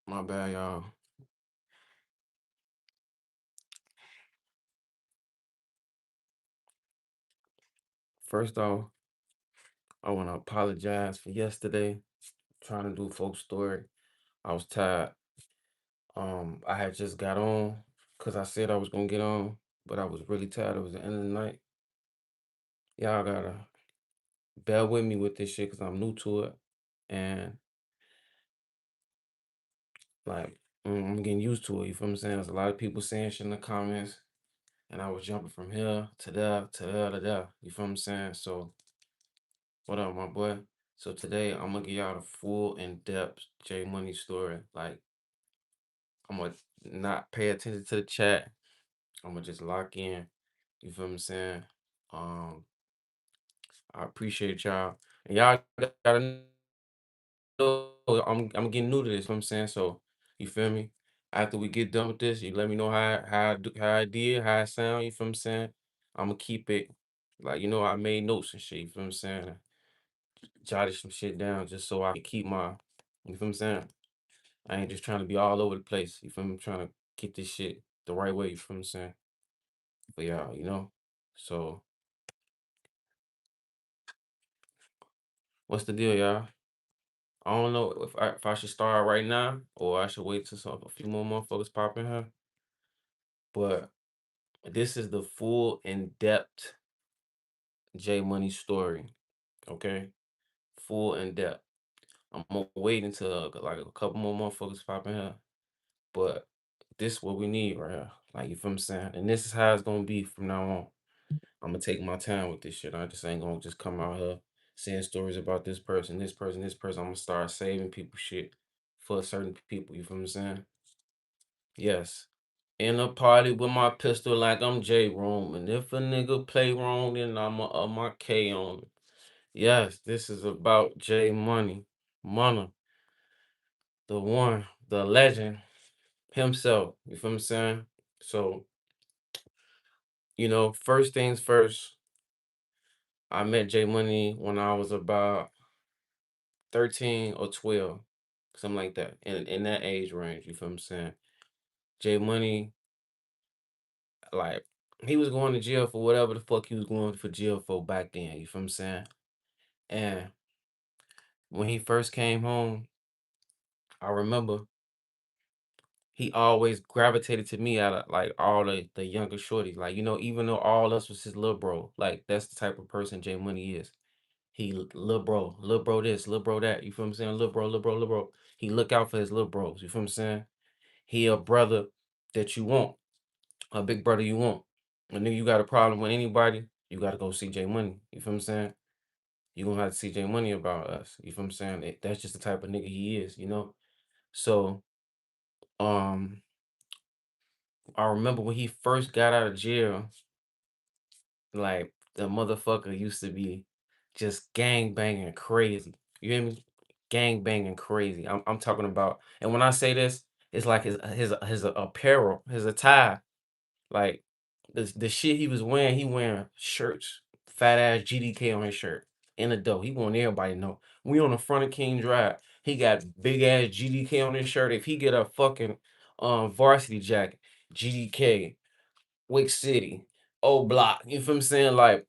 My bad, y'all. First off, I want to apologize for yesterday trying to do folks story. I was tired. I had just got on because I said I was gonna get on, but I was really tired. It was the end of the night. Y'all gotta bear with me with this shit because I'm new to it, and like I'm getting used to it. You feel what I'm saying? There's a lot of people saying shit in the comments, and I was jumping from here to there to there to there. You feel what I'm saying? So what up, my boy? So today I'm gonna give y'all the full in-depth J Money story. Like I'm gonna not pay attention to the chat. I'm gonna just lock in. You feel what I'm saying? Um, I appreciate y'all. And y'all gotta know I'm getting new to this, you know what I'm saying? So you feel me? After we get done with this, you let me know how I did, how I sound, you feel what I'm saying? I'm gonna keep it like I made notes and shit, you feel what I'm saying? Jotted some shit down just so I can keep you feel what I'm saying? I ain't just trying to be all over the place. You feel me? I'm trying to get this shit the right way. You feel what I'm saying? But yeah, So what's the deal, y'all? I don't know if I should start right now or I should wait till a few more motherfuckers pop in here. But this is the full in-depth J Money story. Okay, full in-depth. I'm gonna wait until like a couple more motherfuckers pop in here. But this what we need right here. Like you feel what I'm saying? And this is how it's gonna be from now on. I'm gonna take my time with this shit. I just ain't gonna just come out here saying stories about this person, this person, this person. I'm gonna start saving people shit for certain people. You feel what I'm saying? Yes. In a party with my pistol like I'm J Rome. And if a nigga play wrong, then I'ma up my K on him. Yes, this is about J Money. Money, the one, the legend himself. You feel what I'm saying? So, first things first, I met J Money when I was about 13 or 12, something like that, in that age range, you feel what I'm saying? J Money, like, he was going to jail for whatever the fuck he was going for jail for back then, you feel what I'm saying? And when he first came home, I remember he always gravitated to me out of like all the younger shorties. Like, even though all us was his little bro, like that's the type of person J Money is. Little bro this, little bro that, you feel what I'm saying? Little bro, little bro, little bro. He look out for his little bros, you feel what I'm saying? He a brother that you want, a big brother you want. And then you got a problem with anybody, you gotta go see J Money. You feel what I'm saying? You gonna have to see J Money about us. You feel what I'm saying? That's just the type of nigga he is. So, um, I remember when he first got out of jail, like the motherfucker used to be just gang banging crazy. You hear me? Gang banging crazy. I'm talking about, and when I say this, it's like his apparel, his attire. Like the shit he was wearing, he wearing shirts, fat ass GDK on his shirt in the dough. He want everybody to know. We on the front of King Drive. He got big ass GDK on his shirt. If he get a fucking varsity jacket, GDK, Wick City, OBlock. You feel what I'm saying? Like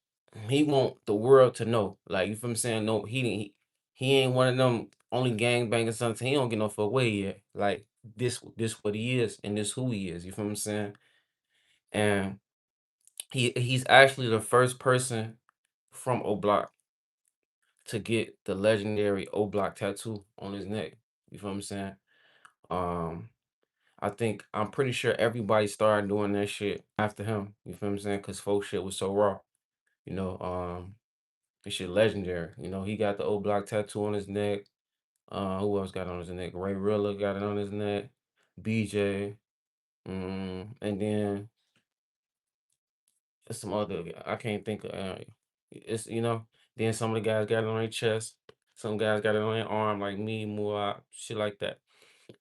he want the world to know. Like you feel what I'm saying? No, he ain't one of them only gang banging sons. He don't get no fuck way yet. Like this what he is and this who he is. You feel what I'm saying? And he's actually the first person from OBlock to get the legendary OBlock tattoo on his neck. You feel what I'm saying? Um, I'm pretty sure everybody started doing that shit after him. You feel what I'm saying? Cause folk shit was so raw. You know, this shit legendary. He got the OBlock tattoo on his neck. Who else got it on his neck? Ray Rilla got it on his neck. BJ. And then there's some other I can't think of. It's Then some of the guys got it on their chest. Some guys got it on their arm, like me, more shit like that.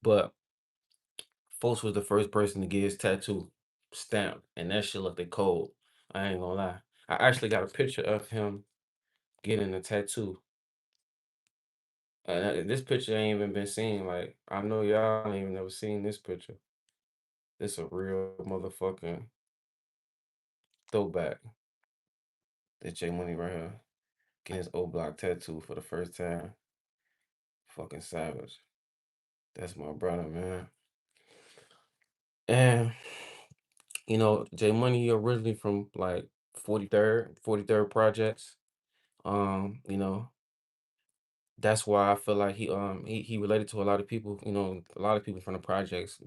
But folks was the first person to get his tattoo stamped, and that shit looked cold. I ain't gonna lie. I actually got a picture of him getting a tattoo. This picture ain't even been seen. Like, I know y'all ain't even never seen this picture. This a real motherfucking throwback. That J Money right here. Getting his OBlock tattoo for the first time. Fucking savage. That's my brother, man. And J Money, he originally from like 43rd Projects. You know, that's why I feel like he related to a lot of people, a lot of people from the projects.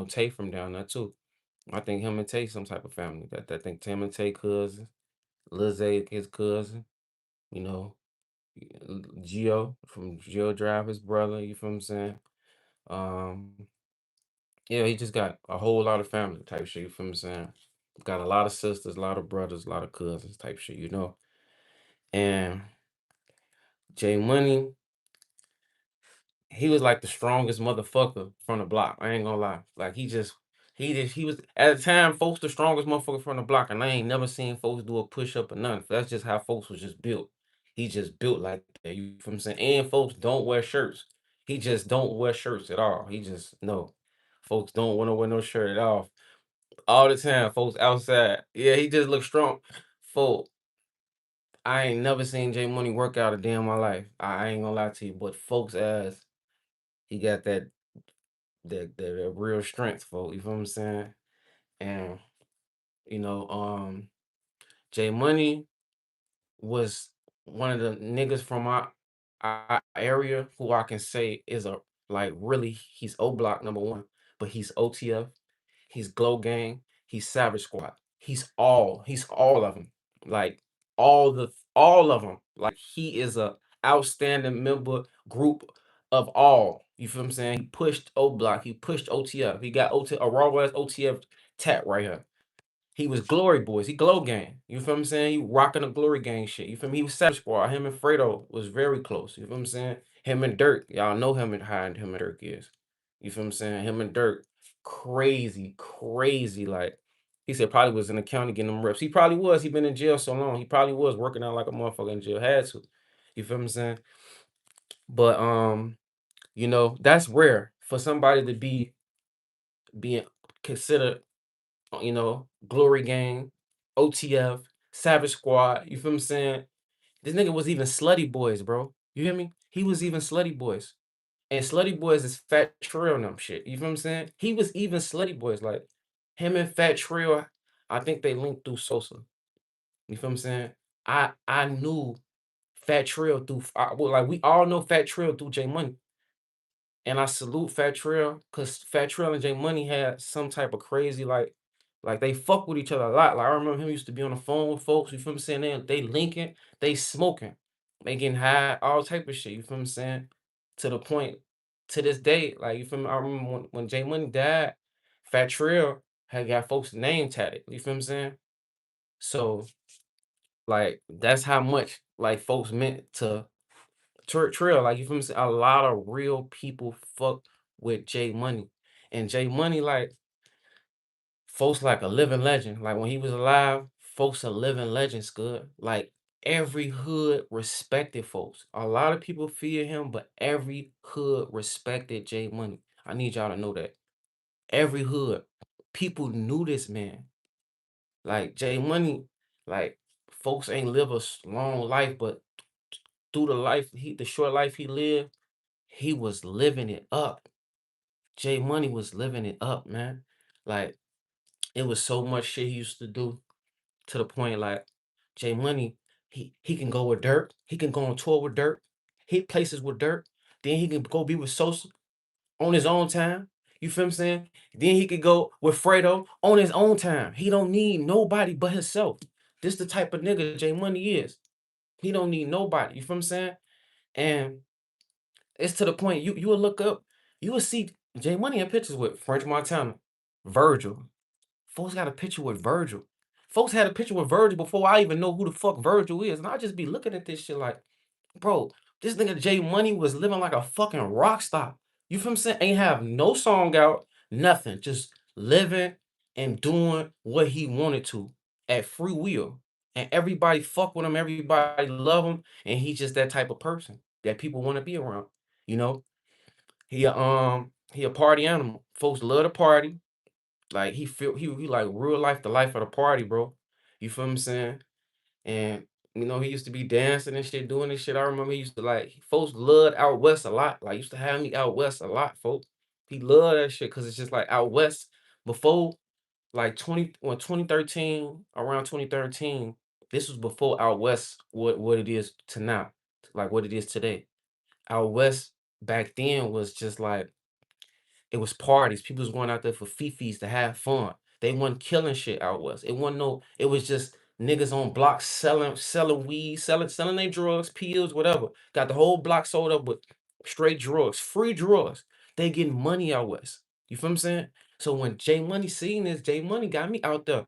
Tay from down there too. I think him and Tay some type of family. That I think Tim and Tay cousins, Lil Zay his cousin, you know, Geo from Geo Drive his brother, you feel what I'm saying? Um, yeah, he just got a whole lot of family type shit, you feel what I'm saying? Got a lot of sisters, a lot of brothers, a lot of cousins type shit. And J Money, he was like the strongest motherfucker from the block. I ain't gonna lie. Like he was at the time, folks the strongest motherfucker from the block, and I ain't never seen folks do a push up or nothing. That's just how folks was just built. He just built like that. You feel what I'm saying? And folks don't wear shirts. He just don't wear shirts at all. He just no. Folks don't want to wear no shirt at all the time. Folks outside. Yeah, he just look strong. Folk, I ain't never seen J Money work out a day in my life. I ain't gonna lie to you, but folks ass, he got that real strength, folk. You feel what I'm saying? And you know, J Money was one of the niggas from our area who I can say is a like really he's O Block number one, but he's OTF, he's Glow Gang, he's Savage Squad. He's all of them. Like all of them. Like he is a outstanding member group of all. You feel what I'm saying? He pushed O Block, he pushed OTF. He got a raw ass OTF tat right here. He was Glory Boys. He Glow Gang. You feel what I'm saying? He rocking the Glory Gang shit. You feel me? He was Savage Squad. Him and Fredo was very close. You feel what I'm saying? Him and Dirk. Y'all know him and how him and Dirk is. You feel what I'm saying? Him and Dirk. Crazy, crazy. Like, he said probably was in the county getting them reps. He probably was. He been in jail so long. He probably was working out like a motherfucker in jail. Had to. You feel what I'm saying? But that's rare for somebody to be being considered Glory Gang, OTF, Savage Squad. You feel what I'm saying? This nigga was even Slutty Boys, bro. You hear me? He was even Slutty Boys. And Slutty Boys is Fat Trail and them shit. You feel what I'm saying? He was even Slutty Boys. Like him and Fat Trail, I think they linked through Sosa. You feel what I'm saying? I knew Fat Trail through well, like we all know Fat Trail through J Money. And I salute Fat Trail because Fat Trail and J Money had some type of crazy like they fuck with each other a lot. Like I remember him used to be on the phone with folks. You feel what I'm saying? They linking, they smoking, they getting high, all type of shit. You feel what I'm saying? To the point to this day, like you feel me? I remember when J Money died, Fat Trail had got folks' name tatted. You feel what I'm saying? So like that's how much like folks meant to Trill, like you feel me? A lot of real people fuck with J Money. And J Money, like, folks like a living legend. Like when he was alive, folks a living legend, Scud. Like every hood respected folks. A lot of people fear him, but every hood respected J Money. I need y'all to know that. Every hood. People knew this man. Like J Money, like folks ain't live a long life, but through the short life he lived, he was living it up. Jay Money was living it up, man. Like it was so much shit he used to do to the point like Jay Money, he can go with Dirk, he can go on tour with Dirk, hit places with Dirk, then he can go be with Sosa on his own time. You feel what I'm saying? Then he could go with Fredo on his own time. He don't need nobody but himself. This the type of nigga Jay Money is. He don't need nobody. You feel what I'm saying? And it's to the point you will look up, you will see J Money in pictures with French Montana, Virgil. Folks got a picture with Virgil. Folks had a picture with Virgil before I even know who the fuck Virgil is. And I just be looking at this shit like, bro, this nigga J Money was living like a fucking rock star. You feel what I'm saying? Ain't have no song out, nothing. Just living and doing what he wanted to at free will. And everybody fuck with him, everybody love him, and he's just that type of person. that people want to be around. You know, he a party animal. Folks love to party. Like he like real life the life of the party, bro. You feel what I'm saying? And he used to be dancing and shit, doing this shit. I remember he used to like folks loved out west a lot. Like used to have me out west a lot, folks. He loved that shit because it's just like out west before like 2013, around 2013, this was before out west what it is to now, like what it is today. Out west back then was just like it was parties. People was going out there for fifis to have fun. They wasn't killing shit out west. It wasn't no. It was just niggas on blocks selling weed, selling their drugs, pills, whatever. Got the whole block sold up with straight drugs, free drugs. They getting money out west. You feel what I'm saying? So when J Money seen this, J Money got me out there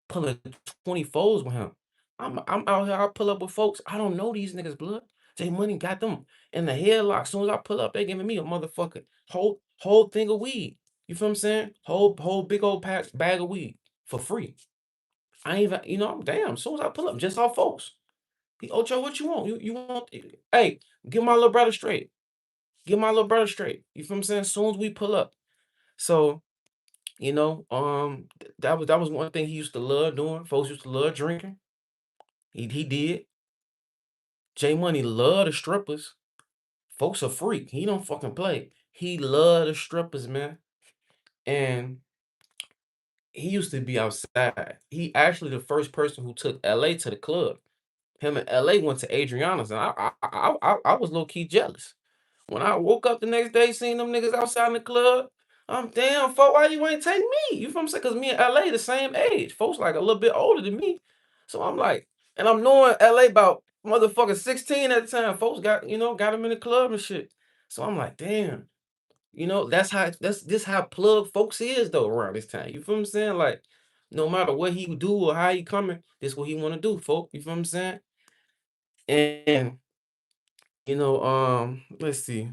pulling 24s with him. I'm out here. I pull up with folks. I don't know these niggas, blood. J Money got them in the headlock. As soon as I pull up, they giving me a motherfucker whole thing of weed. You feel what I'm saying? Whole big old bag of weed for free. I ain't even, I'm damn. As soon as I pull up, just off folks. Ocho, what you want? You want? Hey, get my little brother straight. Get my little brother straight. You feel what I'm saying? As soon as we pull up. So that was one thing he used to love doing. Folks used to love drinking. He did. J Money love the strippers. Folks a freak. He don't fucking play. He love the strippers, man. And he used to be outside. He actually the first person who took LA to the club. Him and LA went to Adriana's, and I was low key jealous. When I woke up the next day, seeing them niggas outside in the club, I'm damn, fuck, why you ain't take me? You feel what I'm saying? Because me and LA the same age. Folks like a little bit older than me. So I'm like, and I'm knowing LA about motherfucking 16 at the time. Folks got him in the club and shit. So I'm like, damn, that's this how plug folks is though around this time. You feel what I'm saying? Like, no matter what he do or how he coming, this what he want to do, folk. You feel what I'm saying? And let's see.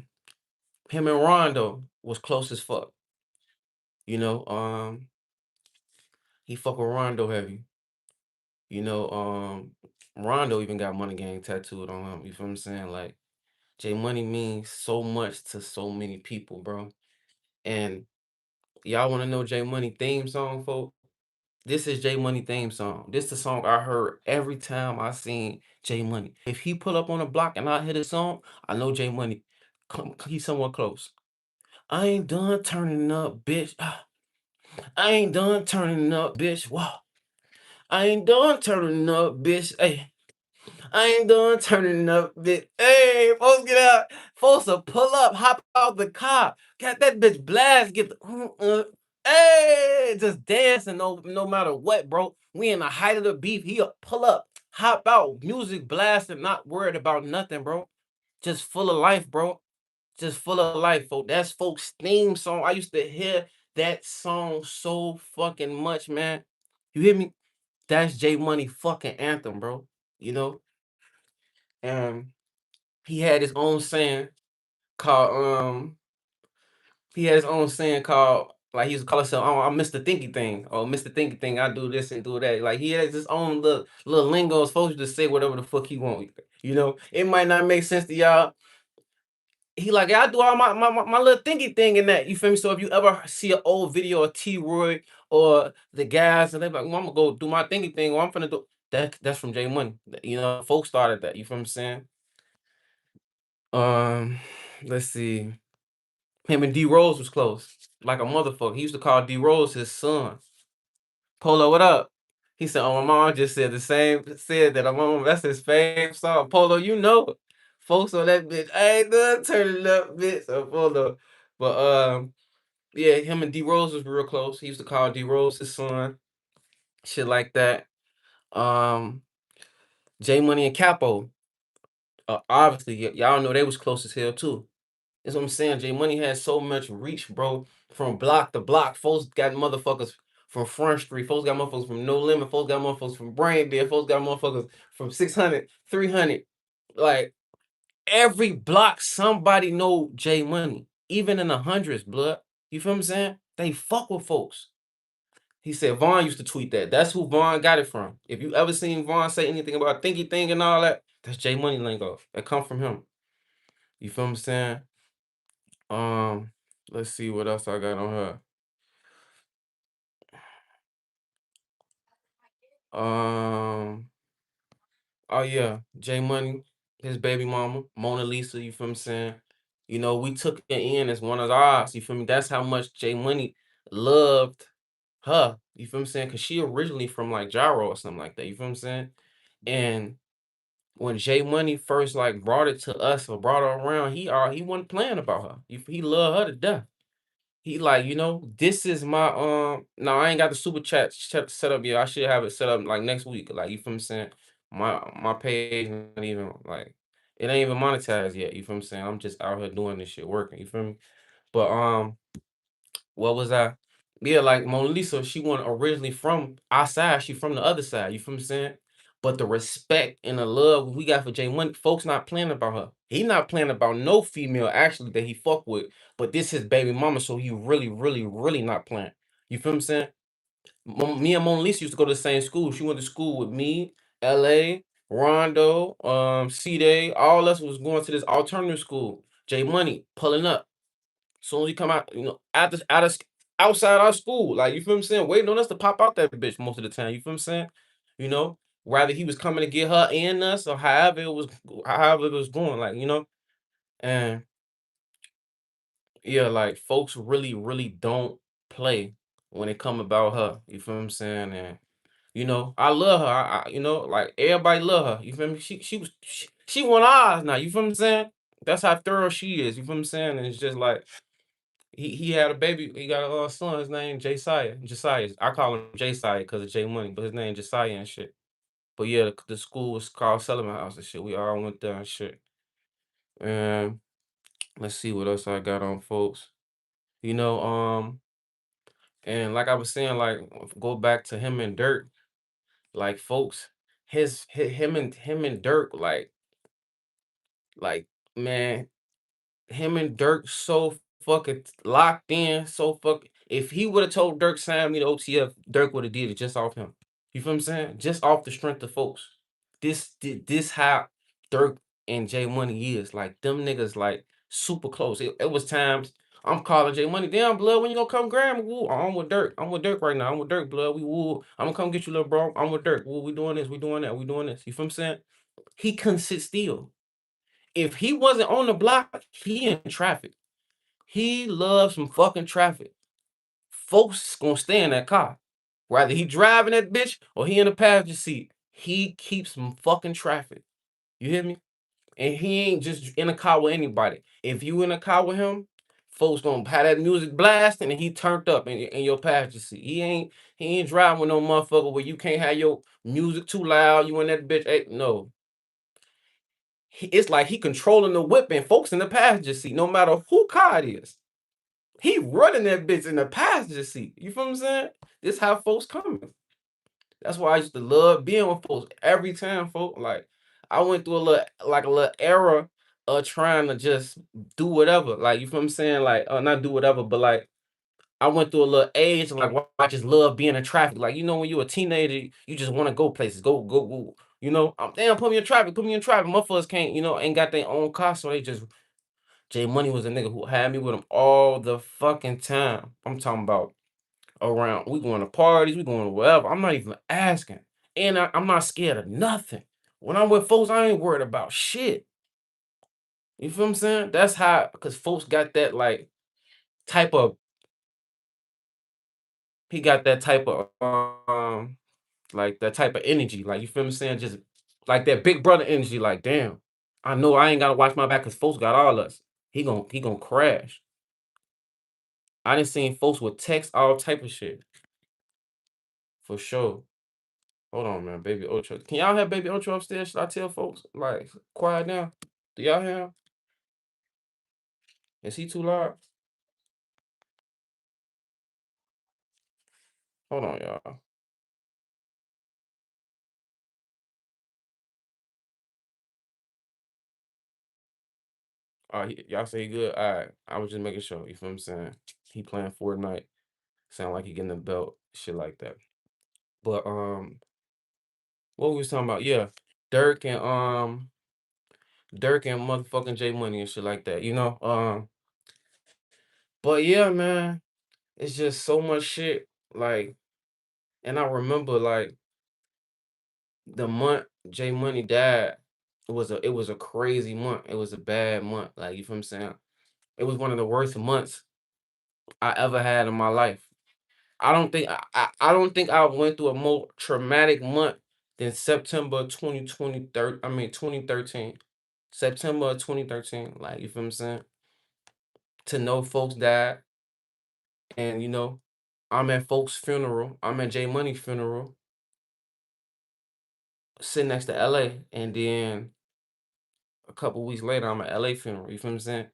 Him and Rondo was close as fuck. You know, he fuck with Rondo heavy. You know, Rondo even got Money Gang tattooed on him. You feel what I'm saying? Like J Money means so much to so many people, bro. And y'all want to know J Money theme song, folks? This is J Money theme song. This the song I heard every time I seen J Money. If he pull up on a block and I hear the song, I know J Money. He's somewhat close. I ain't done turning up, bitch. I ain't done turning up, bitch. Wow. I ain't done turning up, bitch. Hey, I ain't done turning up, bitch. Hey, folks, get out. Folks will pull up, hop out the car. Got that bitch blast, get hey, just dancing no matter what, bro. We in the height of the beef. He'll pull up, hop out, music blasting, not worried about nothing, bro. Just full of life, bro. Just full of life, folks. That's folks' theme song. I used to hear that song so fucking much, man. You hear me? That's J Money fucking anthem, bro. You know? And he had his own saying called he had his own saying called like he used to call himself, oh, I'm Mr. Thinky Thing. Or Mr. Thinky Thing, I do this and do that. Like he has his own little lingo supposed to say whatever the fuck he want. It might not make sense to y'all. He like, yeah, I do all my little thinky thing in that. You feel me? So if you ever see an old video of T Roy or the guys and they're like, well, I'm gonna go do my thinky thing, or I'm finna do that's from J Money. Folks started that. You feel what I'm saying? Um, let's see. Him and D Rose was close. Like a motherfucker. He used to call D Rose his son. Polo, what up? He said, oh, my mom just said the same, said that. Mom, that's his favorite song. Polo, you know it. Folks on that bitch. I ain't done turning up, bitch. So Polo. But yeah, him and D Rose was real close. He used to call D Rose his son. Shit like that. Um, J Money and Capo. Obviously, y'all know they was close as hell too. That's what I'm saying. J Money had so much reach, bro. From block to block. Folks got motherfuckers from Front Street. Folks got motherfuckers from No Limit. Folks got motherfuckers from Brain Dead. Folks got motherfuckers from 600, 300. Like, every block, somebody know J Money. Even in the hundreds, blood. You feel what I'm saying? They fuck with folks. He said Vaughn used to tweet that. That's who Vaughn got it from. If you ever seen Vaughn say anything about thinky thing and all that, that's J Money lingo. That come from him. You feel what I'm saying? Um, let's see what else I got on her. Um, oh yeah, J Money, his baby mama, Mona Lisa, you feel what I'm saying? You know, we took it in as one of ours, you feel me? That's how much J Money loved her, you feel what I'm saying? Cause she originally from like Gyro or something like that, you feel what I'm saying? And when J Money first like brought it to us or brought her around, he wasn't playing about her. He loved her to death. He like, this is my no, I ain't got the super chat set up yet. I should have it set up like next week. Like, you feel what I'm saying? My page not even like it ain't even monetized yet. You feel what I'm saying? I'm just out here doing this shit working. You feel me? But what was I? Yeah, like Mona Lisa, she wasn't originally from our side. She from the other side. You feel what I'm saying? But the respect and the love we got for Jay Money, folks not playing about her. He not playing about no female actually that he fuck with. But this his baby mama, so he really, really, really not playing. You feel what I'm saying? Me and Mona Lisa used to go to the same school. She went to school with me, LA, Rondo, C Day. All us was going to this alternative school. Jay Money pulling up. Soon as he come out, outside our school, like, you feel what I'm saying? Waiting on us to pop out that bitch most of the time. You feel what I'm saying? You know, Rather he was coming to get her and us, or however it was going, like, and yeah, like folks really, really don't play when it come about her. You feel what I'm saying? And I love her. Like everybody love her. You feel me? She one of ours now. You feel what I'm saying? That's how thorough she is. You feel what I'm saying? And it's just like he had a baby. He got a son. His name Josiah. Josiah. I call him Josiah because of J Money, but his name Josiah and shit. But yeah, the school was called Sullivan House and shit. We all went there and shit. And let's see what else I got on, folks. You know, and like I was saying, like go back to him and Dirk, like folks, him and Dirk, like man, him and Dirk so fucking locked in, so fucking. If he would have told Dirk sign me to OTF, Dirk would have did it just off him. You feel what I'm saying? Just off the strength of folks. This how Dirk and J Money is. Like them niggas like super close. It was times I'm calling J Money, damn blood, when you gonna come grab me? Woo, I'm with Dirk. I'm with Dirk right now. I'm with Dirk, blood. We woo. I'm gonna come get you, little bro. I'm with Dirk. Woo, we doing this, we doing that, we doing this. You feel what I'm saying? He couldn't sit still. If he wasn't on the block, he in traffic. He loves some fucking traffic. Folks gonna stay in that car. Whether he driving that bitch or he in the passenger seat, he keeps some fucking traffic. You hear me? And he ain't just in a car with anybody. If you in a car with him, folks gonna have that music blasting and he turned up in your passenger seat. He ain't driving with no motherfucker where you can't have your music too loud. You in that bitch. No. It's like he controlling the whip and folks in the passenger seat, no matter who car it is. He running that bitch in the passenger seat. You feel what I'm saying? This how folks coming. That's why I used to love being with folks every time, folks. Like I went through a little era of trying to just do whatever. Like, you feel what I'm saying? Like, not do whatever, but like I went through a little age like where I just love being in traffic. Like, when you're a teenager, you just want to go places, go, go, go. I'm damn, put me in traffic, put me in traffic. Motherfuckers can't, ain't got their own car, so they just J Money was a nigga who had me with him all the fucking time. I'm talking about around. We going to parties, we going to wherever. I'm not even asking. And I'm not scared of nothing. When I'm with folks, I ain't worried about shit. You feel what I'm saying? That's how, because folks got that like type of, he got that type of, like that type of energy. Like, you feel what I'm saying? Just like that big brother energy. Like, damn, I know I ain't got to watch my back because folks got all us. He gonna crash. I done seen folks with text all type of shit for sure. Hold on, man. Baby Ocho. Can y'all have Baby Ocho upstairs? Should I tell folks like quiet down? Do y'all hear him? Is he too loud? Hold on, y'all. Y'all say he good? All right. I was just making sure. You feel what I'm saying? He playing Fortnite. Sound like he getting a belt. Shit like that. But what we was talking about? Yeah, Dirk and Dirk and motherfucking J Money and shit like that, you know? But yeah, man, it's just so much shit. Like, and I remember like the month J Money died, it was a crazy month. It was a bad month. Like, you feel what I'm saying? It was one of the worst months I ever had in my life. I don't think I went through a more traumatic month than September 2023. I mean 2013. September of 2013. Like, you feel what I'm saying? To know folks died, and I'm at folks' funeral. I'm at J Money's funeral, sitting next to LA, and then a couple weeks later I'm at LA funeral. You feel what I'm saying?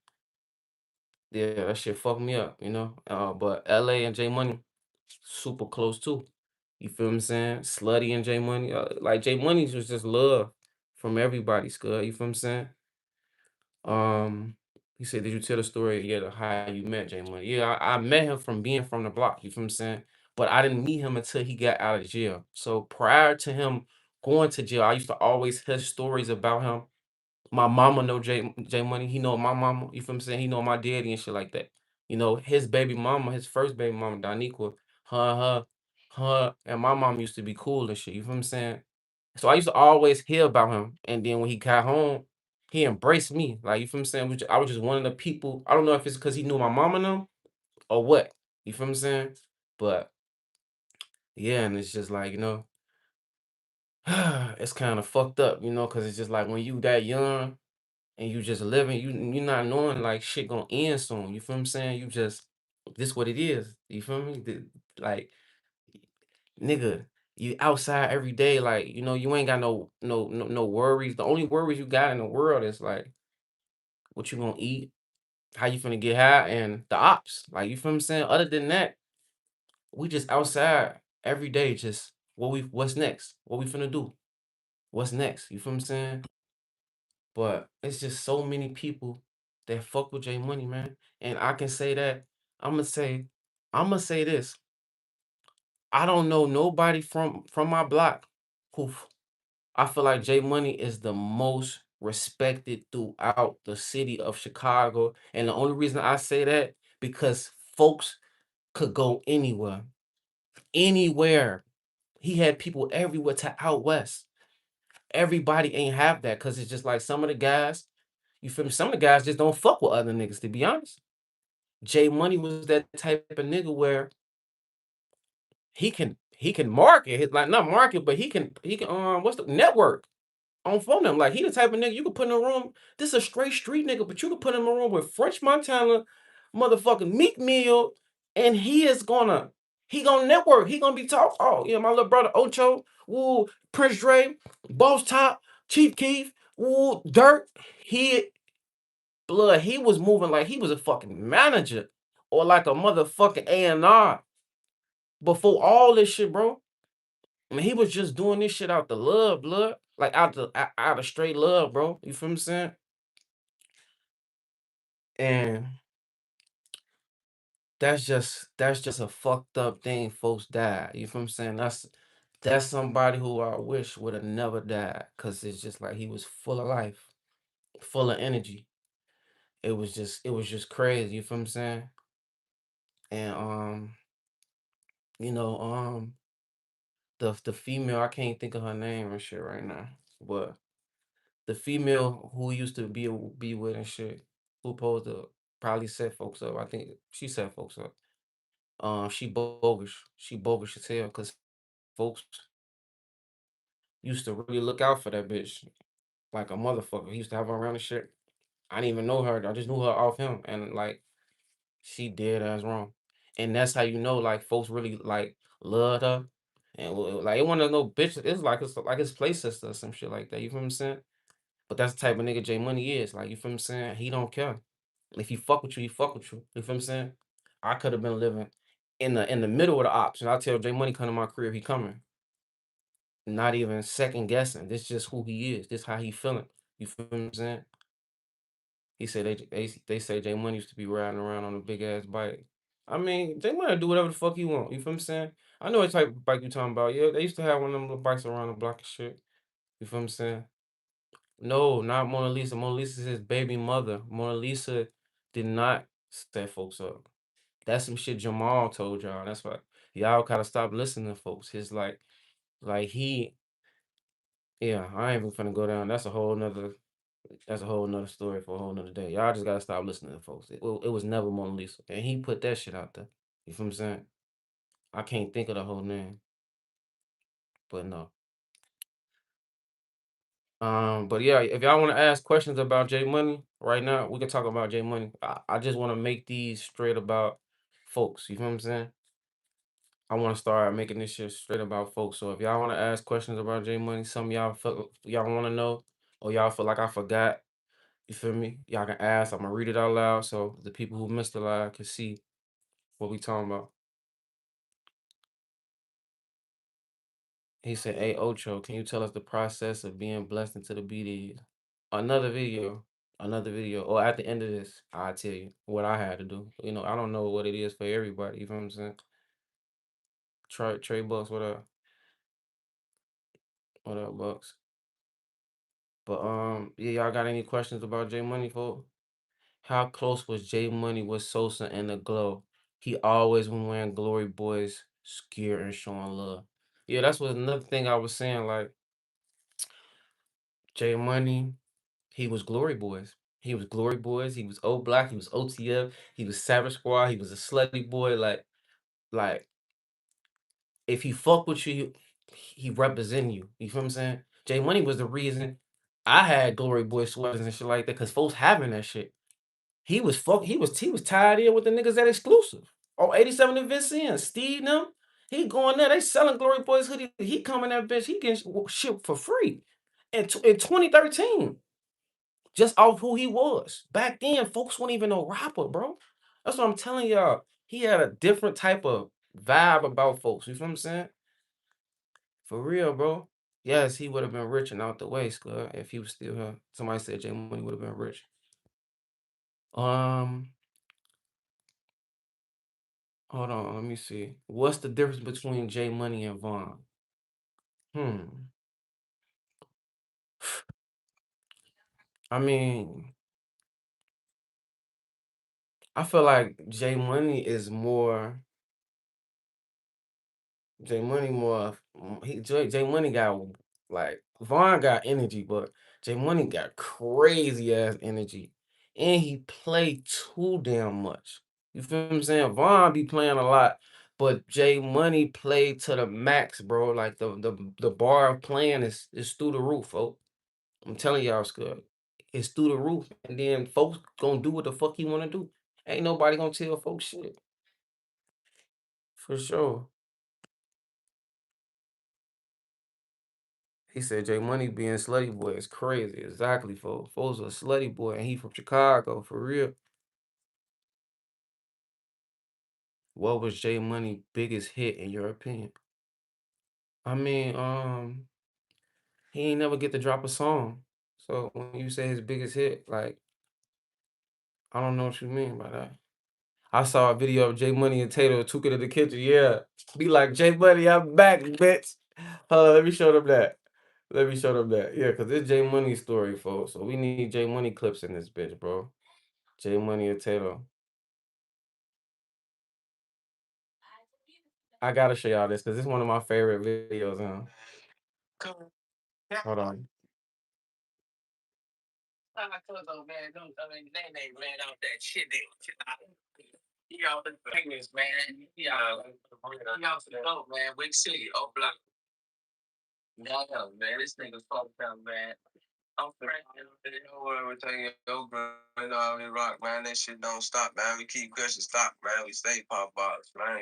Yeah, that shit fucked me up, you know. But LA and J Money super close too. You feel what I'm saying? Slutty and J Money, like J Money's was just love from everybody, Scud. You feel what I'm saying? Um, he said, "Did you tell the story? Yeah, how you met J Money? Yeah, I met him from being from the block. You feel what I'm saying? But I didn't meet him until he got out of jail. So prior to him going to jail, I used to always hear stories about him. My mama know J Money. He know my mama. You feel what I'm saying? He know my daddy and shit like that. You know, his baby mama, his first baby mama, Daniqua, and my mom used to be cool and shit. You feel what I'm saying? So I used to always hear about him. And then when he got home, he embraced me. Like, you feel what I'm saying? I was just one of the people. I don't know if it's because he knew my mama know or what. You feel what I'm saying? But yeah, and it's just like, it's kind of fucked up, because it's just like when you that young and you just living, you not knowing like shit gonna end soon. You feel what I'm saying? You just this what it is. You feel me? Like, nigga, you outside every day, like, you ain't got no worries. The only worries you got in the world is like what you gonna eat, how you finna get high, and the ops. Like, you feel what I'm saying? Other than that, we just outside every day, just what's next? What we finna do? What's next? You feel what I'm saying? But it's just so many people that fuck with J Money, man. And I can say that, I'm gonna say, I'm gonna say this. I don't know nobody from my block who I feel like J Money is the most respected throughout the city of Chicago. And the only reason I say that because folks could go anywhere. Anywhere. He had people everywhere to out west. Everybody ain't have that because it's just like some of the guys, you feel me? Some of the guys just don't fuck with other niggas, to be honest. J Money was that type of nigga where he can market his, like, not market, but he can what's the network on phone them. Like, he the type of nigga you could put in a room. This is a straight street nigga, but you could put him in a room with French Montana, motherfucking Meek Mill, and he gonna network. He gonna be talk. Oh yeah, my little brother Ocho, woo, Prince Dre, Boss Top, Chief Keef, woo, Dirt. He blood. He was moving like he was a fucking manager or like a motherfucking A&R before all this shit, bro. I mean, he was just doing this shit out the love, blood. Like out of straight love, bro. You feel what I'm saying? And that's just a fucked up thing. Folks died. You feel what I'm saying? That's somebody who I wish would have never died. Cause it's just like he was full of life, full of energy. It was just crazy. You feel what I'm saying? And you know, the female, I can't think of her name and shit right now. But the female who used to be with and shit, who supposed to probably set folks up. I think she set folks up. She bogus. She bogus as hell because folks used to really look out for that bitch like a motherfucker. He used to have her around and shit. I didn't even know her. I just knew her off him, and like she did as wrong. And that's how you know, like, folks really like loved her. And like, it wasn't no bitch. It's like his play sister or some shit like that. You feel what I'm saying? But that's the type of nigga J Money is. Like, you feel what I'm saying? He don't care. If he fuck with you, he fuck with you. You feel what I'm saying? I could have been living in the middle of the ops. And I tell J Money come to my crib, he coming. Not even second guessing. This just who he is. This how he feeling. You feel what I'm saying? He said they say J Money used to be riding around on a big ass bike. I mean, J Money do whatever the fuck he want. You feel what I'm saying? I know what type of bike you talking about. Yeah, they used to have one of them little bikes around the block and shit. You feel what I'm saying? No, not Mona Lisa. Mona Lisa is his baby mother. Mona Lisa did not set folks up. That's some shit Jamal told y'all. That's why y'all gotta stop listening to folks. His like he, yeah, I ain't even finna go down. That's a whole nother story for a whole nother day. Y'all just gotta stop listening to folks. It was never Mona Lisa. And he put that shit out there. You feel what I'm saying? I can't think of the whole name, but no. But yeah, if y'all want to ask questions about J Money right now, we can talk about J Money. I just want to make these straight about folks. You feel what I'm saying? I want to start making this shit straight about folks. So if y'all want to ask questions about J Money, some of y'all feel, y'all want to know, or y'all feel like I forgot, you feel me? Y'all can ask. I'm gonna read it out loud so the people who missed the live can see what we talking about. He said, "Hey Ocho, can you tell us the process of being blessed into the BDs?" Another video, another video, or at the end of this, I'll tell you what I had to do. You know, I don't know what it is for everybody. You feel what I'm saying? Trey Bucks, what up, Bucks? But yeah, y'all got any questions about J Money, folks? How close was J Money with Sosa and the Glow? He always been wearing Glory Boys gear and showing love. Yeah, that's what another thing I was saying. Like J Money, he was Glory Boys. He was Glory Boys. He was OBlock. He was OTF. He was Savage Squad. He was a slutty boy. Like if he fuck with you, he represent you. You feel what I'm saying? J Money was the reason I had Glory Boy sweaters and shit like that because folks having that shit. He was tied in with the niggas at exclusive. Oh, 87 and Vince in. Steve them. He going there. They selling Glory Boys hoodie. He coming that bitch. He getting shit for free. In 2013. Just off who he was. Back then, folks weren't even no rapper, bro. That's what I'm telling y'all. He had a different type of vibe about folks. You feel what I'm saying? For real, bro. Yes, he would have been rich and out the way, Scud, if he was still here. Somebody said J Money would have been rich. Um, Hold on, let me see. What's the difference between J Money and Vaughn? Hmm. I mean, I feel like J Money more. J Money got like Vaughn got energy, but J Money got crazy ass energy, and he played too damn much. You feel what I'm saying? Vaughn be playing a lot, but J Money played to the max, bro. Like the bar of playing is through the roof, folks. I'm telling y'all, it's good. It's through the roof, and then folks gonna do what the fuck he wanna do. Ain't nobody gonna tell folks shit for sure. He said Jay Money being slutty boy is crazy. Exactly, folks. Folks a slutty boy, and he from Chicago for real. What was Jay Money biggest hit in your opinion? I mean, he ain't never get to drop a song. So when you say his biggest hit, like I don't know what you mean by that. I saw a video of Jay Money and Tato took it in the kitchen. Yeah, be like Jay Money, I'm back, bitch. Hold on, let me show them that. Let me show them that. Yeah, cause it's Jay Money story, folks. So we need Jay Money clips in this bitch, bro. Jay Money and Tato. I gotta show y'all this because it's one of my favorite videos. Hold on.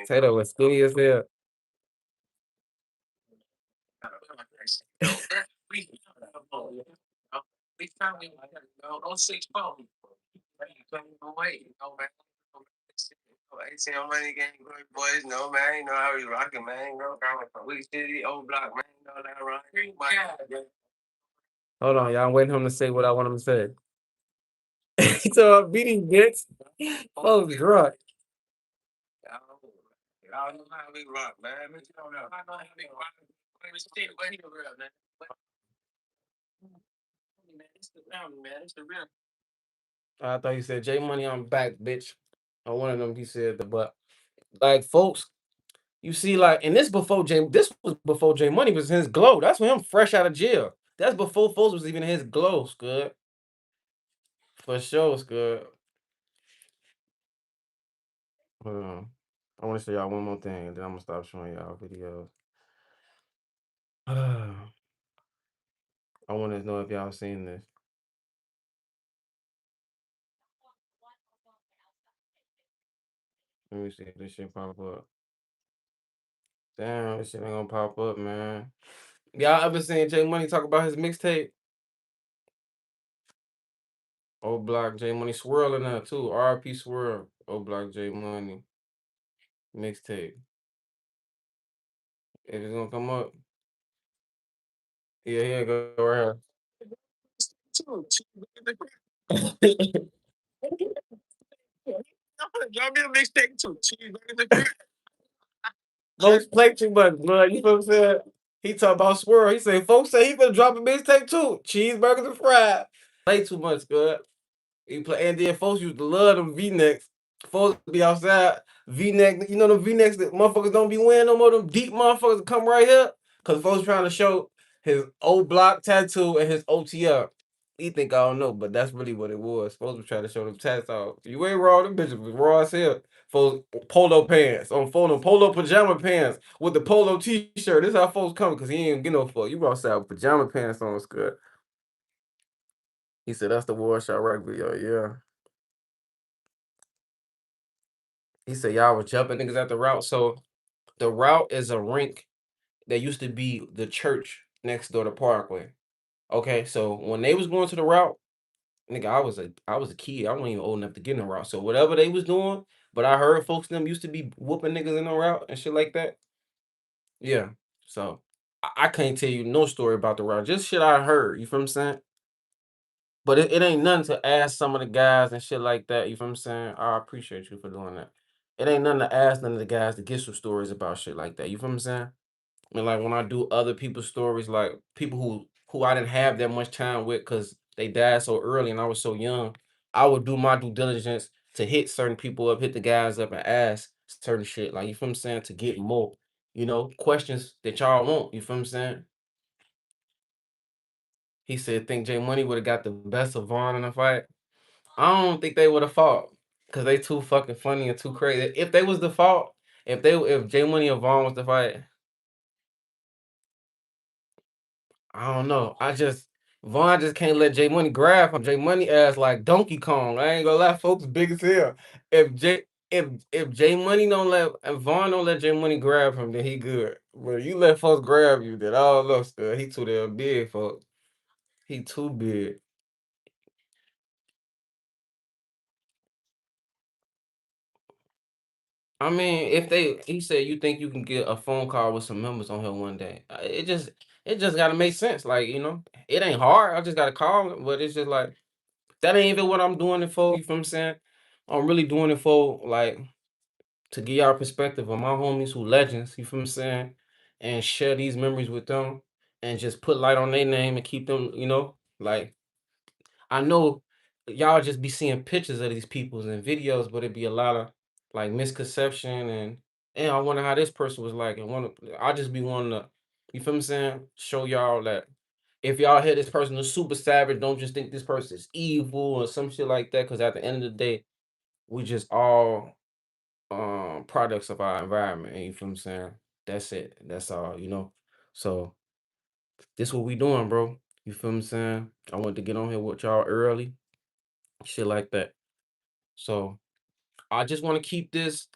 Tato was skinny as hell. Hold on, y'all. I'm waiting for him to say what I want him to say. He told beating bitch. Oh, drunk. I thought you said J Money, I'm back, bitch. On one of them, he said the but like folks, you see, like, and this was before J Money was in his glow. That's when him fresh out of jail. That's before folks was even in his glow, Scud. For sure, Scud. Hold on. I want to show y'all one more thing, and then I'm gonna stop showing y'all videos. I want to know if y'all seen this. Let me see if this shit pop up. Damn, this shit ain't gonna pop up, man. Y'all ever seen J Money talk about his mixtape? OBlock J Money Swirl in that too. RP Swirl. OBlock J Money mixtape. If it's gonna come up, yeah, here go right here. Folks play too much, bro. You know what I'm saying? He talk about Swirl. He say folks say he gonna drop a mixtape too. Cheeseburgers and fries. Play too much, good. He play, and then folks used to love them V-necks. Folks be outside V-neck. You know them V-necks that motherfuckers don't be wearing no more. Them deep motherfuckers that come right here. Cause folks trying to show his old block tattoo and his OTR. He think I don't know, but that's really what it was. Folks was trying to show them tats off. You ain't raw, them bitches was raw as hell. Folks polo pants on phone, polo pajama pants with the polo t-shirt. This how folks come because he ain't get no fuck. You outside with pajama pants on, Scott. He said that's the war shot right video. Yeah. He said y'all was jumping niggas at the route. So the route is a rink that used to be the church next door to Parkway. Okay, so when they was going to the route, nigga, I was a kid. I wasn't even old enough to get in the route. So whatever they was doing, but I heard folks them used to be whooping niggas in the route and shit like that. Yeah. So I can't tell you no story about the route. Just shit I heard. You feel what I'm saying? But it ain't nothing to ask some of the guys and shit like that. You feel what I'm saying? I appreciate you for doing that. It ain't nothing to ask none of the guys to get some stories about shit like that. You feel what I'm saying? I mean, like when I do other people's stories, like people who I didn't have that much time with because they died so early and I was so young, I would do my due diligence to hit certain people up, hit the guys up and ask certain shit. Like you feel what I'm saying? To get more, questions that y'all want. You feel what I'm saying? He said, think J Money would have got the best of Vaughn in a fight. I don't think they would have fought because they too fucking funny and too crazy. If they was the fault, if J Money and Vaughn was the fight, I don't know. Vaughn just can't let J Money grab him. J Money ass like Donkey Kong. I ain't gonna lie, folks big as hell. If J Money don't let and Vaughn don't let J Money grab him, then he good. But you let folks grab you, then I don't know, still. He too damn big, folks. He too big. I mean, he said you think you can get a phone call with some members on here one day. It just gotta make sense. Like, it ain't hard. I just gotta call them, but it's just like that ain't even what I'm doing it for. You feel what I'm saying? I'm really doing it for like to give y'all perspective of my homies who legends, you feel what I'm saying? And share these memories with them and just put light on their name and keep them, like I know y'all just be seeing pictures of these peoples and videos, but it'd be a lot of like misconception and I wonder how this person was like and I just be wanting to, you feel what I'm saying? Show y'all that if y'all hear this person is super savage, don't just think this person is evil or some shit like that. Cause at the end of the day, we just all products of our environment. And you feel what I'm saying? That's it. That's all. So this what we doing, bro. You feel what I'm saying? I wanted to get on here with y'all early. Shit like that. So I just want to keep this.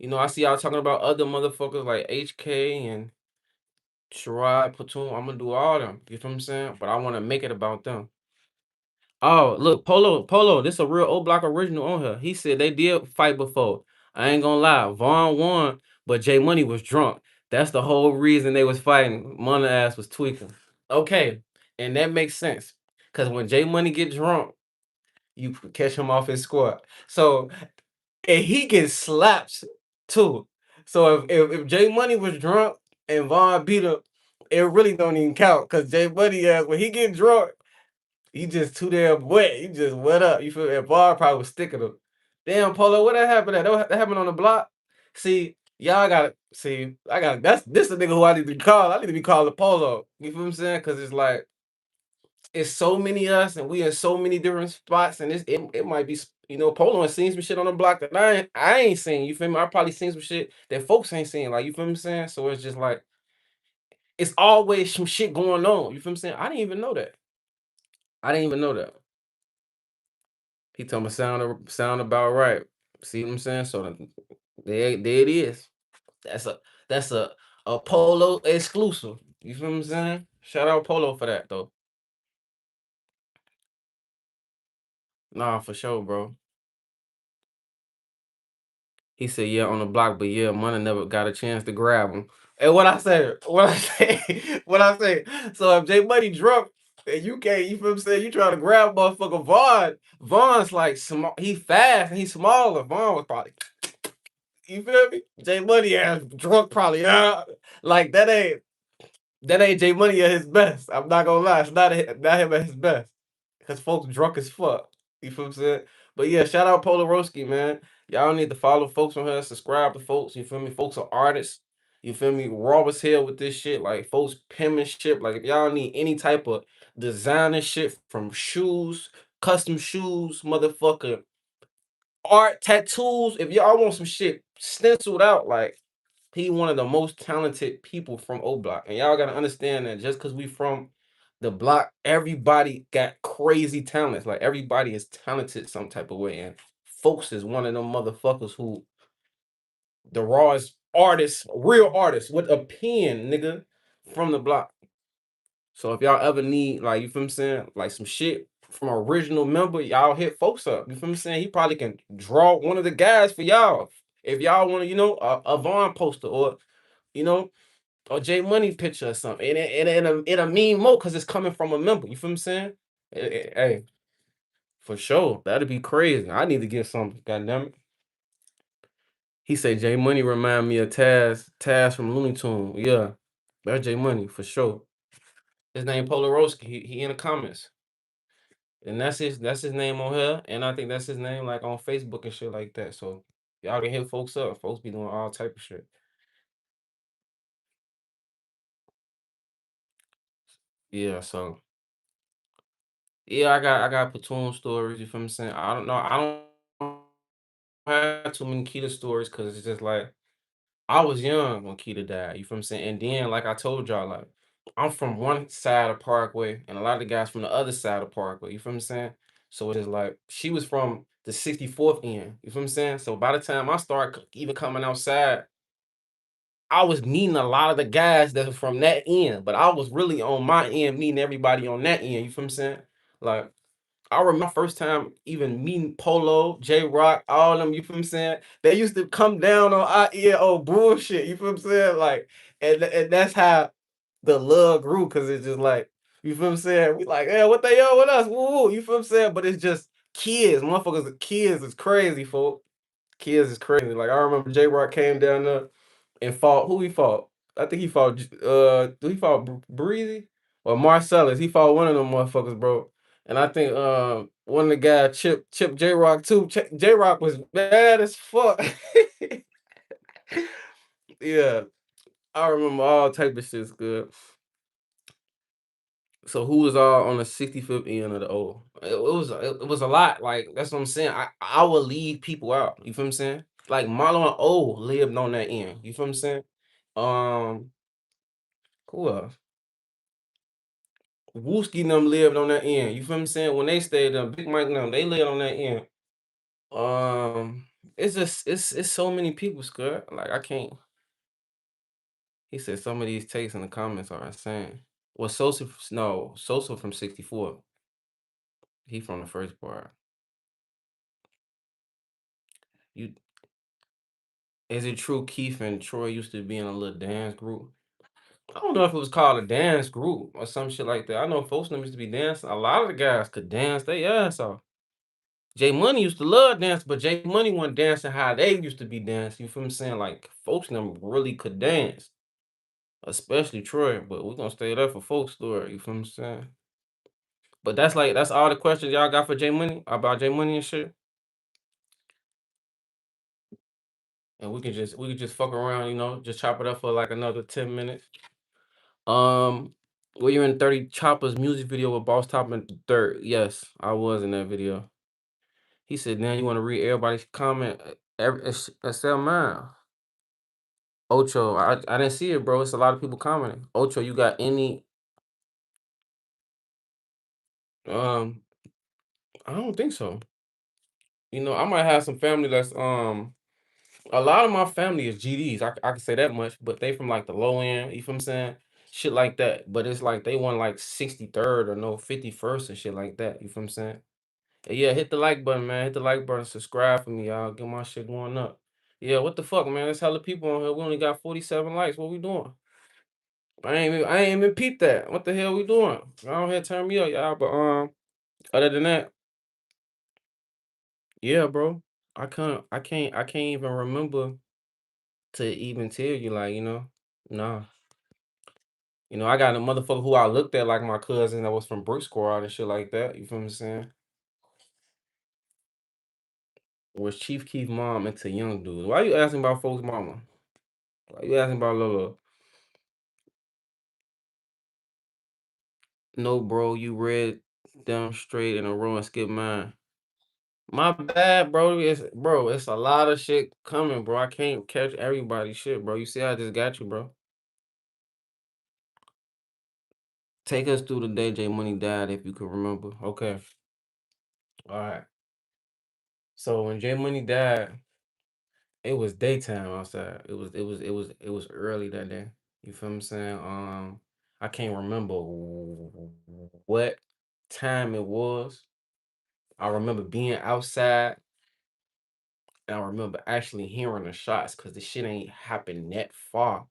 I see y'all talking about other motherfuckers like HK and Sherrod Platoon. I'm gonna do all them. You feel what I'm saying? But I want to make it about them. Oh, look, Polo, this a real O Block original on here. He said they did fight before. I ain't gonna lie, Vaughn won, but J Money was drunk. That's the whole reason they was fighting. Money ass was tweaking. Okay, and that makes sense. Cause when J Money get drunk, you catch him off his squad. So and he gets slapped too. So if J Money was drunk and Vaughn beat him, it really don't even count. Cause J Money ass when he get drunk. He just too damn wet. He just wet up. You feel me? And Bar probably was sticking him. Damn, Polo, what that happened at? That happened on the block? See, y'all gotta see. I got that's this the nigga who I need to call. I need to be calling Polo. You feel what I'm saying? Cause it's like it's so many of us and we in so many different spots, and it might be Polo and seen some shit on the block that I ain't seen. You feel me? I probably seen some shit that folks ain't seen. Like you feel what I'm saying? So it's just like it's always some shit going on. You feel what I'm saying? I didn't even know that. I didn't even know that. He told me sound about right. See what I'm saying? So there it is. That's a that's a Polo exclusive. You feel what I'm saying? Shout out Polo for that though. Nah, for sure, bro. He said, yeah, on the block, but yeah, Money never got a chance to grab him. And what I say, what I say. So if J Money drunk and you can't, you feel what I'm saying? You try to grab motherfucker Vaughn. Vaughn's like small, he fast and he's smaller. Vaughn was probably, you feel me? J Money ass drunk probably. Like that ain't J Money at his best. I'm not gonna lie. It's not him at his best. Cause folks drunk as fuck. You feel what I'm saying? But yeah, shout out Polaroski, man. Y'all need to follow folks on here, subscribe to folks. You feel me? Folks are artists. You feel me? Raw as hell with this shit. Like folks penmanship. Like if y'all need any type of designer shit from shoes, custom shoes, motherfucker, art, tattoos. If y'all want some shit stenciled out, like he one of the most talented people from OBlock. And y'all gotta understand that just because we from the block, everybody got crazy talents. Like everybody is talented some type of way. And folks is one of them motherfuckers who the rawest artists, real artists with a pen, nigga, from the block. So if y'all ever need, like, you feel what I'm saying, like some shit from an original member, y'all hit folks up. You feel what I'm saying? He probably can draw one of the guys for y'all. If y'all want to, a Vaughn poster you know, or J Money picture or something. And it'll mean more because it's coming from a member. You feel what I'm saying? Hey, for sure. That'd be crazy. I need to get some. Goddamn it. He said J Money remind me of Taz from Looney Tunes. Yeah, that's J Money for sure. His name Polaroski. He in the comments, and that's his name on here, and I think that's his name like on Facebook and shit like that. So y'all can hit folks up. Folks be doing all type of shit. Yeah. So yeah, I got platoon stories. You feel what I'm saying? I don't know. I don't have too many Keita stories because it's just like I was young when Keita died. You feel what I'm saying? And then, like I told y'all, like I'm from one side of Parkway, and a lot of the guys from the other side of Parkway. You feel what I'm saying? So it is like she was from the 64th end. You feel what I'm saying? So by the time I start even coming outside, I was meeting a lot of the guys that were from that end, but I was really on my end meeting everybody on that end. You feel what I'm saying? Like I remember my first time even meeting Polo, J Rock, all of them, you feel what I'm saying? They used to come down on our ear, oh bullshit, you feel what I'm saying? Like, and that's how the love grew, cause it's just like, you feel what I'm saying? We like, yeah, what they on with us? Woo, woo, you feel what I'm saying? But it's just kids, motherfuckers, kids is crazy, folks. Kids is crazy. Like I remember J Rock came down there and fought. Who he fought? I think he fought. Do he fought Breezy or Marcellus? He fought one of them motherfuckers, bro. And I think one of the guys Chip J Rock too. J Rock was bad as fuck. Yeah, I remember all type of shit's good. So who was all on the 65th end of the O? It was a lot. Like that's what I'm saying. I would leave people out. You feel what I'm saying? Like Marlon and O lived on that end. You feel what I'm saying? Um, who else? Wooski and them lived on that end. You feel what I'm saying? When they stayed there, Big Mike and them, they lived on that end. Um, it's just it's so many people, Scott. Like I can't. He said some of these takes in the comments are insane. Well, Sosa from 64. He from the first part. You Is it true Keith and Troy used to be in a little dance group? I don't know if it was called a dance group or some shit like that. I know folks them used to be dancing. A lot of the guys could dance they ass off. J Money used to love dance, but J Money wasn't dancing how they used to be dancing. You feel what I'm saying? Like folks them really could dance, especially Troy. But we're gonna stay there for folks story. You feel what I'm saying? But that's all the questions y'all got for J Money about J Money and shit. And we can just fuck around, just chop it up for like another 10 minutes. Um, were you in 30 Chopper's music video with Boss Top and Dirt? Yes, I was in that video. He said, "Now you want to read everybody's comment, except mine." Ocho, I didn't see it, bro. It's a lot of people commenting. Ocho, you got any? Um, I don't think so. I might have some family that's a lot of my family is GDs. I can say that much, but they from like the low end. You feel what I'm saying? Shit like that. But it's like they want like 63rd or no 51st and shit like that. You feel what I'm saying? Yeah, hit the like button, man. Hit the like button. Subscribe for me, y'all. Get my shit going up. Yeah, what the fuck, man? There's hella people on here. We only got 47 likes. What we doing? I ain't even peep that. What the hell we doing? I don't here turn me up, y'all. But other than that, yeah, bro. I can't even remember to even tell you, like, nah. I got a motherfucker who I looked at like my cousin that was from Brick Squad and shit like that. You feel what I'm saying? Was Chief Keef mom into young dudes? Why you asking about folks' mama? Why you asking about Lola? No, bro, you read them straight in a row and skip mine. My bad, bro. It's a lot of shit coming, bro. I can't catch everybody's shit, bro. You see, I just got you, bro. Take us through the day J Money died, if you can remember. Okay, all right. So when J Money died, it was daytime outside. It was early that day. You feel what I'm saying? I can't remember what time it was. I remember being outside, and I remember actually hearing the shots because the shit ain't happened that far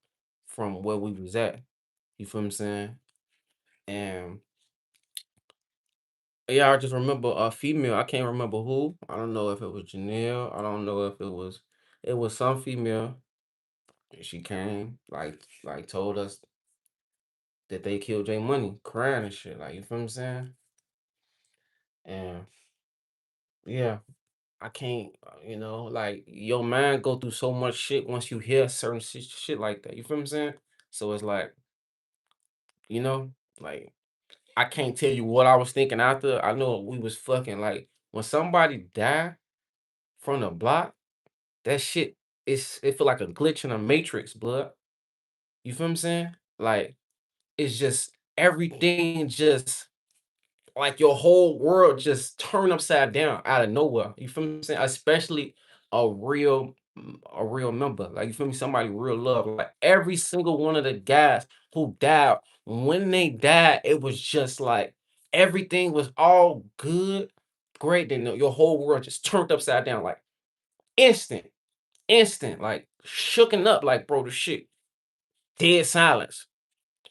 from where we was at. You feel what I'm saying? And yeah, I just remember a female. I can't remember who. I don't know if it was Janelle. I don't know if it was some female. And she came, like told us that they killed J Money, crying and shit. Like, you feel what I'm saying? And yeah, I can't, like your mind go through so much shit once you hear certain shit like that. You feel what I'm saying? So it's like, you know, like I can't tell you what I was thinking after. I know we was fucking like when somebody die from the block, that shit it feel like a glitch in a matrix, blood. You feel what I'm saying? Like it's just everything just like your whole world just turned upside down out of nowhere. You feel what I'm saying? Especially a real member. Like you feel me? Somebody real love. Like every single one of the guys who died, when they died, it was just like everything was all good, great. Then your whole world just turned upside down, like instant, instant, like shooken up, like bro, the shit. Dead silence,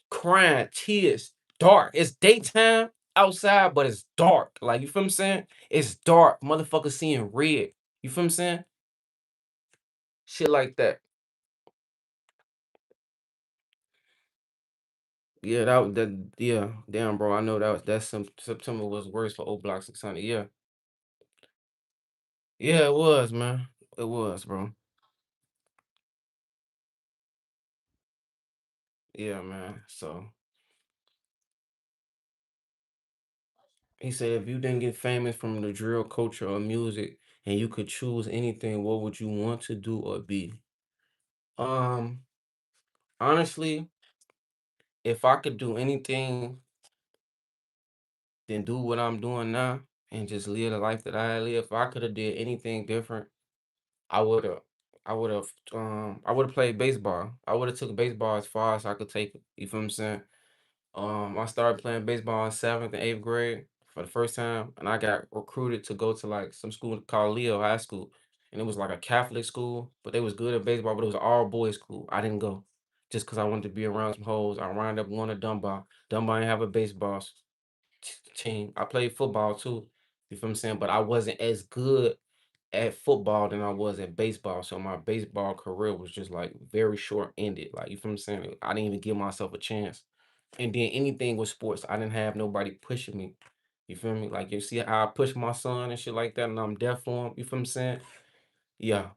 crying, tears, dark. It's daytime outside, but it's dark. Like, you feel what I'm saying? It's dark. Motherfuckers seeing red. You feel what I'm saying? Shit like that. Yeah, yeah, damn, bro. I know that some September was worse for OBlock 600. Yeah. Yeah, it was, man. It was, bro. Yeah, man. So he said if you didn't get famous from the drill culture or music and you could choose anything, what would you want to do or be? Um, honestly, if I could do anything, then do what I'm doing now and just live the life that I live. If I could have did anything different, I would have. I would have played baseball. I would have took baseball as far as I could take it. You feel what I'm saying? I started playing baseball in seventh and eighth grade for the first time, and I got recruited to go to like some school called Leo High School, and it was like a Catholic school, but they was good at baseball, but it was an all boys school. I didn't go just because I wanted to be around some hoes. I wound up going to Dunbar. Dunbar didn't have a baseball team. I played football too. You feel what I'm saying? But I wasn't as good at football than I was at baseball. So my baseball career was just like very short ended. Like you feel what I'm saying? I didn't even give myself a chance. And then anything with sports, I didn't have nobody pushing me. You feel me? Like you see how I push my son and shit like that, and I'm there for him. You feel what I'm saying? Yeah.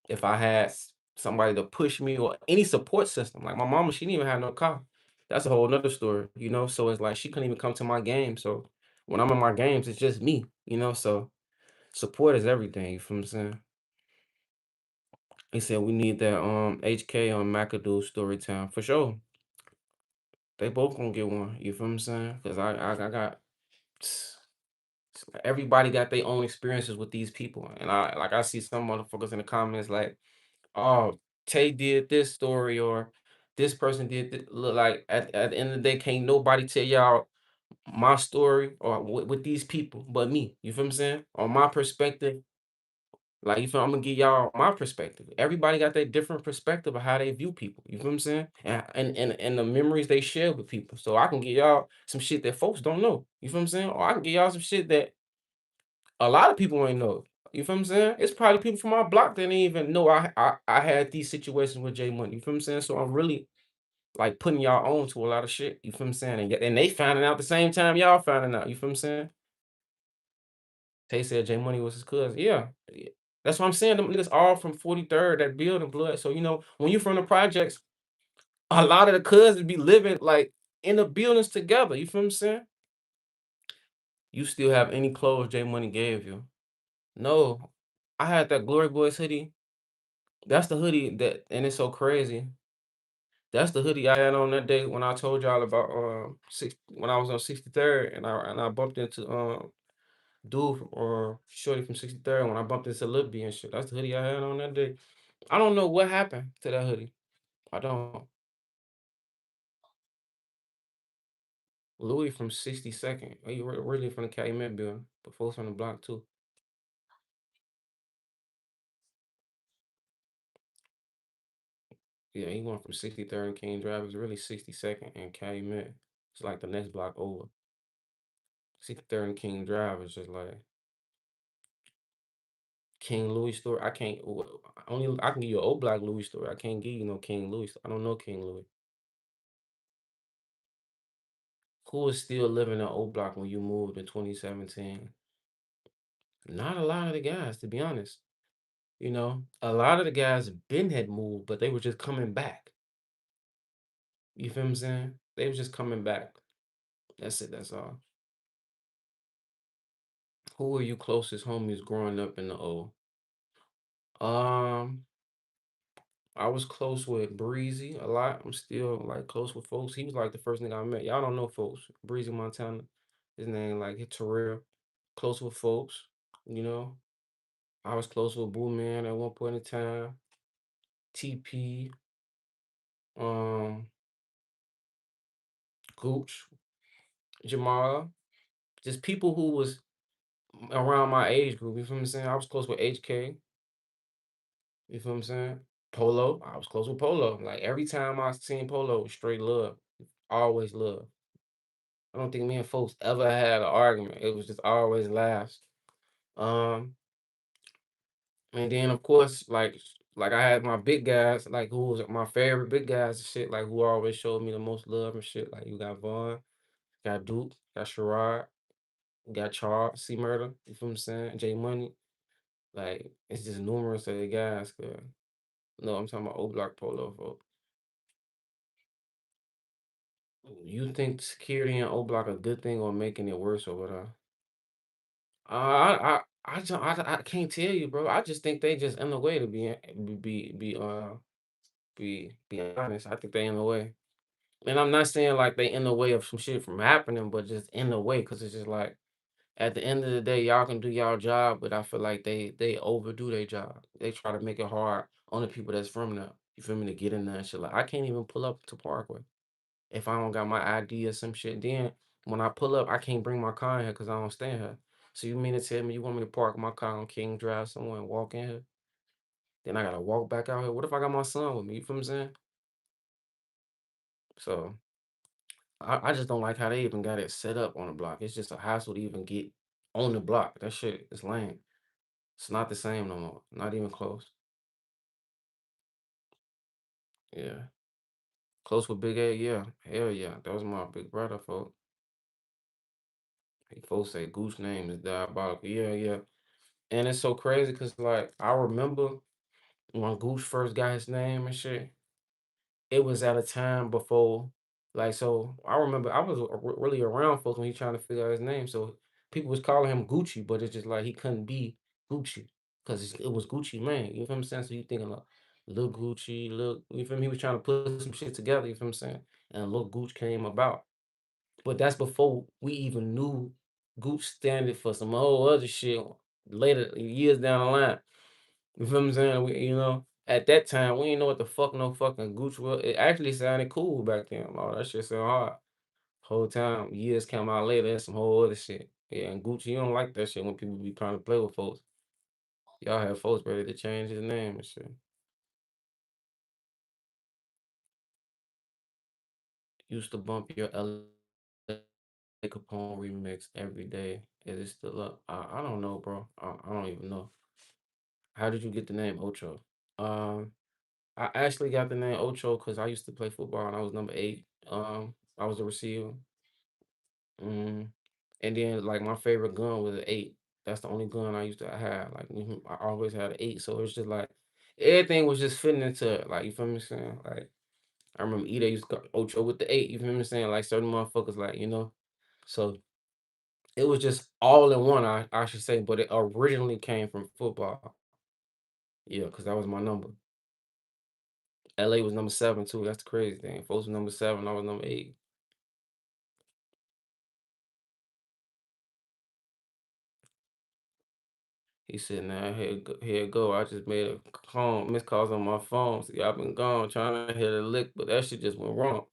If I had somebody to push me or any support system, like my mama, she didn't even have no car. That's a whole nother story, you know. So it's like she couldn't even come to my game. So when I'm in my games, it's just me, you know. So support is everything. You feel what I'm saying? He said we need that HK on McAdoo story time for sure. They both gonna get one. You feel what I'm saying? Cause I got everybody got their own experiences with these people, and I see some motherfuckers in the comments like, oh, Tay did this story or this person did look like at the end of the day, can't nobody tell y'all my story or with these people but me. You feel what I'm saying? On my perspective, like you feel I'm gonna give y'all my perspective. Everybody got their different perspective of how they view people. You feel what I'm saying? And the memories they share with people. So I can give y'all some shit that folks don't know. You feel what I'm saying? Or I can give y'all some shit that a lot of people ain't know. You feel what I'm saying? It's probably people from our block that didn't even know I had these situations with J Money. You feel what I'm saying? So I'm really like putting y'all on to a lot of shit. You feel what I'm saying? And they finding out the same time y'all finding out. You feel what I'm saying? Tay said J Money was his cousin. Yeah. Yeah. That's what I'm saying. Them niggas all from 43rd, that building blood. So you know, when you from the projects, a lot of the cousins be living like in the buildings together. You feel what I'm saying? You still have any clothes J Money gave you? No. I had that Glory Boys hoodie. That's the hoodie that, and it's so crazy. That's the hoodie I had on that day when I told y'all about when I was on 63rd and I bumped into dude from Shorty from 63rd when I bumped into Lil B and shit. That's the hoodie I had on that day. I don't know what happened to that hoodie. I don't. Louis from 62nd. He originally from the Calumet building, but folks on the block too. Yeah, he went from 63rd and King Drive. It's really 62nd and Calumet. It's like the next block over. 63rd and King Drive is just like King Louis story. I can't only I can give you an old black Louis story. I can't give you no King Louis. I don't know King Louis. Who is still living in old block when you moved in 2017? Not a lot of the guys, to be honest. You know, a lot of the guys been had moved, but they were just coming back. You feel what I'm saying? They was just coming back. That's it. That's all. Who are you closest homies growing up in the O? Um, I was close with Breezy a lot. I'm still like close with folks. He was like the first nigga I met. Y'all don't know folks. Breezy Montana. His name like hit Terrell. Close with folks. You know. I was close with Boo Man at one point in time. TP. Um, Gooch. Jamal. Just people who was around my age group. You feel what I'm saying? I was close with HK. You feel what I'm saying? Polo. I was close with Polo. Like every time I seen Polo, it was straight love. Always love. I don't think me and folks ever had an argument. It was just always laughs. Um, and then of course, like I had my big guys, like who was my favorite big guys and shit, like who always showed me the most love and shit. Like you got Vaughn, got Duke, got Sherrod, got Charles, C Murder, you feel what I'm saying? J Money. Like it's just numerous of the guys. No, I'm talking about OBlock Polo folk. You think security in OBlock a good thing or making it worse or whatever? I can't tell you, bro. I just think they just in the way to be honest. I think they in the way, and I'm not saying like they in the way of some shit from happening, but just in the way because it's just like at the end of the day, y'all can do y'all job, but I feel like they overdo their job. They try to make it hard on the people that's from there. You feel me to get in there and shit. Like I can't even pull up to Parkway if I don't got my ID or some shit. Then when I pull up, I can't bring my car in here because I don't stay here. So you mean to tell me you want me to park my car on King Drive somewhere and walk in here? Then I gotta walk back out here. What if I got my son with me? You feel what I'm saying? So I just don't like how they even got it set up on the block. It's just a hassle to even get on the block. That shit is lame. It's not the same no more. Not even close. Yeah. Close with Big A, yeah. Hell yeah. That was my big brother, folks. Folks say Gooch name is diabolical. Yeah, yeah. And it's so crazy because like I remember when Gooch first got his name and shit, it was at a time before, like, so I remember I was really around folks when he trying to figure out his name. So people was calling him Gucci, but it's just like he couldn't be Gucci because it was Gucci Mane. You feel what I'm saying? So you thinking like, little Gucci, look, you feel me? He was trying to put some shit together. You feel what I'm saying? And little Gucci came about, but that's before we even knew Gucci standing for some whole other shit later years down the line. You feel what I'm saying? At that time, we didn't know what the fuck no fucking Gucci was. It actually sounded cool back then. Oh, that shit sound hard. Whole time, years come out later, that's some whole other shit. Yeah, and Gucci, you don't like that shit when people be trying to play with folks. Y'all have folks ready to change his name and shit. Used to bump your LA Capone remix every day. Is it still up? I don't know, bro. I don't even know. How did you get the name Ocho? Um, I actually got the name Ocho because I used to play football and I was number 8. I was a receiver. Mm. And then like my favorite gun was an 8. That's the only gun I used to have. Like I always had an 8. So it's just like everything was just fitting into it. Like you feel me saying? Like I remember Ida used to go Ocho with the 8. You feel me saying? Like certain motherfuckers, like. So it was just all in one, I should say, but it originally came from football. Yeah, because that was my number. LA was number 7 too. That's the crazy thing. Folks was number 7, I was number 8. He said, "Nah, here it go. I just made a call, missed calls on my phone. See, I've been gone trying to hit a lick, but that shit just went wrong.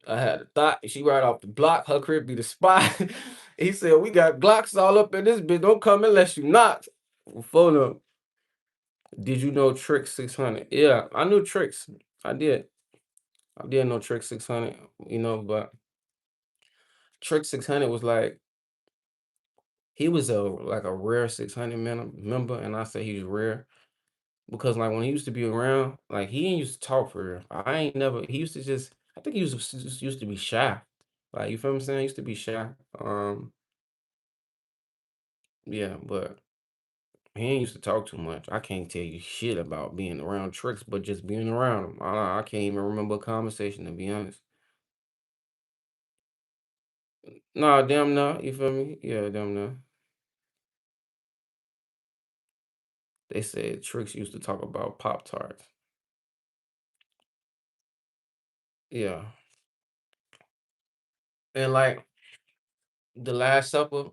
I had a thought. She right off the block. Her crib be the spot." He said, "We got Glocks all up in this bitch. Don't come unless you knock." Phone up. Did you know Trick 600? Yeah, I knew Tricks. I did. I did know Trick 600. But Trick 600 was like he was a rare 600 member, and I say he was rare. Because like when he used to be around, like he ain't used to talk for real. I ain't never. He used to just. I think he just used to be shy. Like you feel what I'm saying? He used to be shy. Yeah, but he ain't used to talk too much. I can't tell you shit about being around tricks, but just being around him. I can't even remember a conversation to be honest. Nah, damn no. You feel me? Yeah, damn no. They said tricks used to talk about Pop Tarts. Yeah, and like the Last Supper.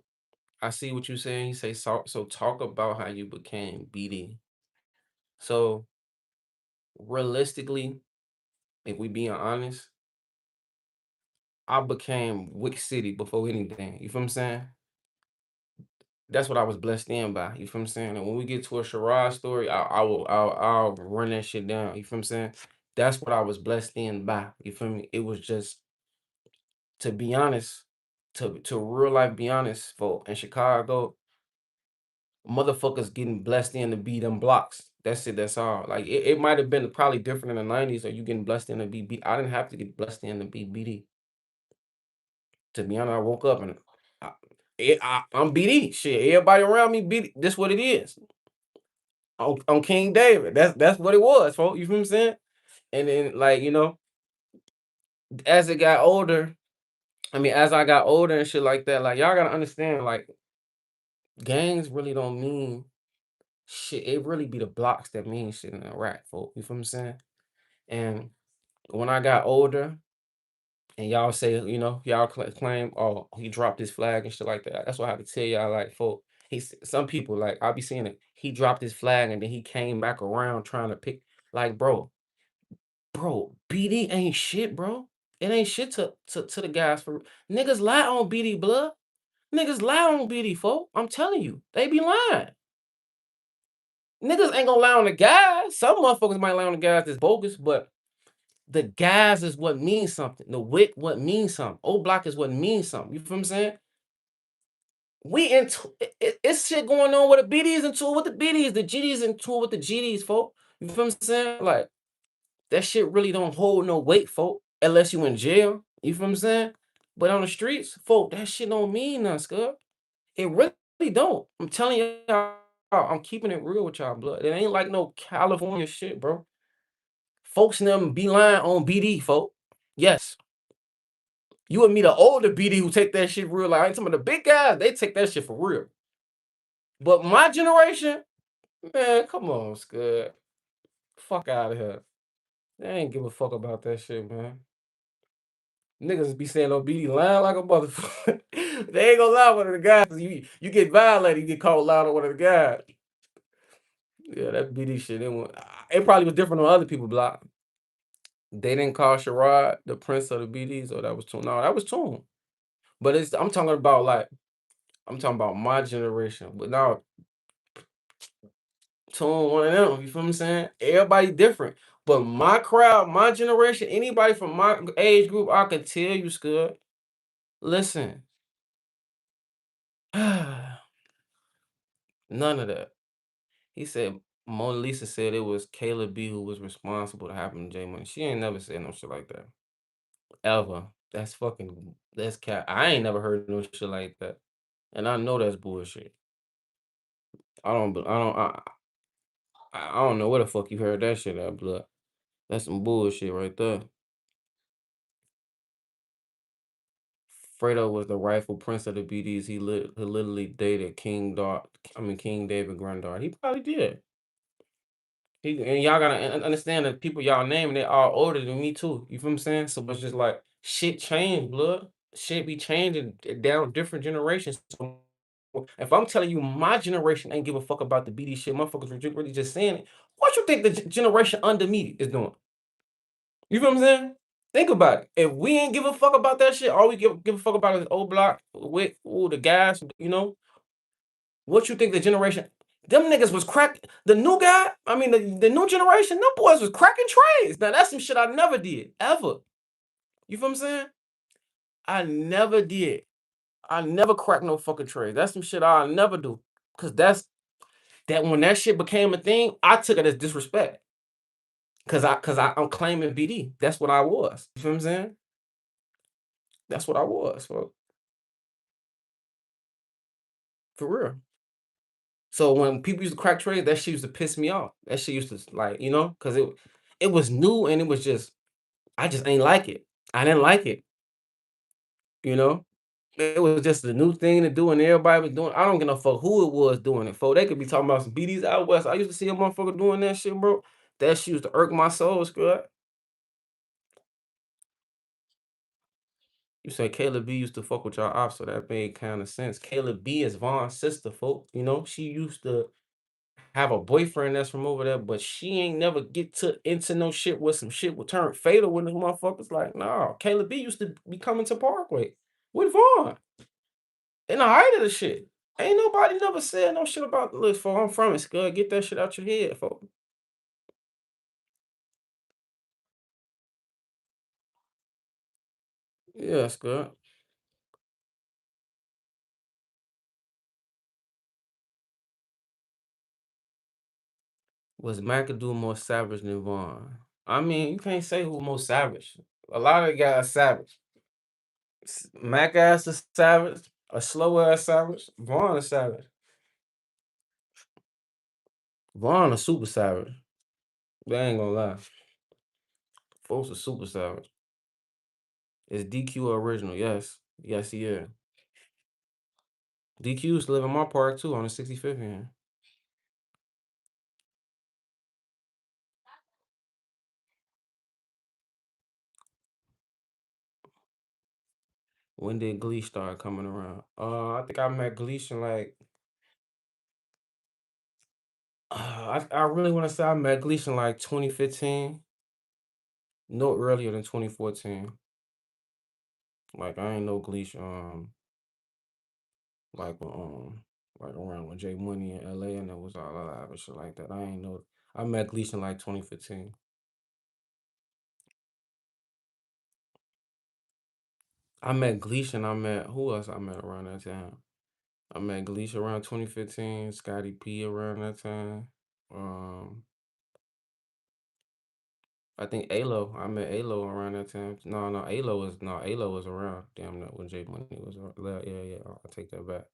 I see what you're saying. You say so. Talk about how you became BD. So realistically, if we being honest, I became Wick City before anything. You feel what I'm saying? That's what I was blessed in by. You feel what I'm saying? And when we get to a Sherrod story, I'll run that shit down. You feel what I'm saying? That's what I was blessed in by. You feel me? It was just to be honest, to real life be honest, for in Chicago, motherfuckers getting blessed in to be them blocks. That's it. That's all. Like it might have been probably different in the '90s, or you getting blessed in to be B. I didn't have to get blessed in to be BD. To be honest, I woke up and I'm BD. Shit, everybody around me BD. This what it is. On King David. That's what it was, folks. You feel what I'm saying? And then like as it got older, I mean, as I got older and shit like that, like y'all gotta understand, like gangs really don't mean shit. It really be the blocks that mean shit in Iraq, folks. You feel what I'm saying? And when I got older, and y'all say, y'all claim, oh, he dropped his flag and shit like that. That's what I have to tell y'all, like, for some people, like, I'll be seeing it. He dropped his flag and then he came back around trying to pick, like, bro, BD ain't shit, bro. It ain't shit to the guys for niggas lie on BD blood. Niggas lie on BD folk. I'm telling you, they be lying. Niggas ain't gonna lie on the guys. Some motherfuckers might lie on the guys that's bogus, but the guys is what means something. The wick what means something. OBlock is what means something. You feel what I'm saying? We into it's shit going on with the BDs into it with the BDs, the GDs into it with the GDs, folk. You feel what I'm saying? Like that shit really don't hold no weight, folk, unless you in jail. You feel what I'm saying? But on the streets, folk, that shit don't mean nothing, scud. It really don't. I'm telling y'all, I'm keeping it real with y'all, blood. It ain't like no California shit, bro. Folks in them be lying on BD, folk. Yes. You and me, the older BD who take that shit real. Like, I ain't some of the big guys, they take that shit for real. But my generation, man, come on, Scud. Fuck out of here. They ain't give a fuck about that shit, man. Niggas be saying on BD lying like a motherfucker. They ain't gonna lie on one of the guys. You get violated, you get called loud on one of the guys. Yeah, that BD shit. It probably was different on other people block. They didn't call Sherrod the prince of the BDs, or that was Tune. No, that was Tune. But I'm talking about I'm talking about my generation. But now Tune one of them. You feel what I'm saying? Everybody different. But my crowd, my generation, anybody from my age group, I can tell you, Scud. Listen, none of that. He said Mona Lisa said it was Caleb B who was responsible to happen to J Money. She ain't never said no shit like that. Ever. That's cat. I ain't never heard no shit like that. And I know that's bullshit. I don't know where the fuck you heard that shit at, blood. That's some bullshit right there. Fredo was the rightful prince of the BDs. He literally dated King David granddaughter. He probably did. And y'all gotta understand that people y'all naming, they all older than me too. You feel what I'm saying? So it's just like shit change, blood. Shit be changing down different generations. So if I'm telling you my generation ain't give a fuck about the BD shit, motherfuckers were really just saying it. What you think the generation under me is doing? You feel what I'm saying? Think about it. If we ain't give a fuck about that shit, all we give a fuck about is OBlock with the guys, what you think the generation them niggas was crack the new guy, I mean the new generation, them boys was cracking trades. Now that's some shit I never did. Ever. You feel what I'm saying? I never did. I never cracked no fucking trade. That's some shit I'll never do. Cause that when that shit became a thing, I took it as disrespect. I'm claiming BD. That's what I was. You feel what I'm saying? That's what I was, for real. So when people used to crack trades, that shit used to piss me off. That shit used to like, cause it was new and it was just I just ain't like it. I didn't like it, you know? It was just a new thing to do and everybody was doing. I don't give no fuck who it was doing it for. They could be talking about some BDs out west. I used to see a motherfucker doing that shit, bro. That shit used to irk my soul, scrub. You say Caleb B used to fuck with y'all ops, so that made kind of sense. Caleb B is Vaughn's sister, folk. She used to have a boyfriend that's from over there, but she ain't never get into no shit with some shit would turn fatal when the motherfuckers like, nah, Caleb B used to be coming to Parkway with Vaughn in the height of the shit. Ain't nobody never said no shit about the list, folks. I'm from it, Scud. Get that shit out your head, folks. Yeah, Scud. Was McAdoo more savage than Vaughn? I mean, you can't say who more savage. A lot of the guys savage. Mac ass is savage. A slow ass savage. Vaughn is savage. Vaughn is super savage. They ain't gonna lie. Folks are super savage. Is DQ original? Yes. Yes, he is. DQ used to live in my park too on the 65th end. When did Glee start coming around? I think I met Gleason like I really want to say I met Gleason like 2015. No earlier than 2014. Like I ain't know Gleason like like around when Jmoney in LA and it was all alive and shit like that. I ain't know I met Gleason like 2015. I met Gleason, I met who else I met around that time? I met Gleason around 2015, Scotty P around that time. Um I think Alo. I met Alo around that time. No, Alo was around. Damn, no, when J Money was around. Yeah. I'll take that back.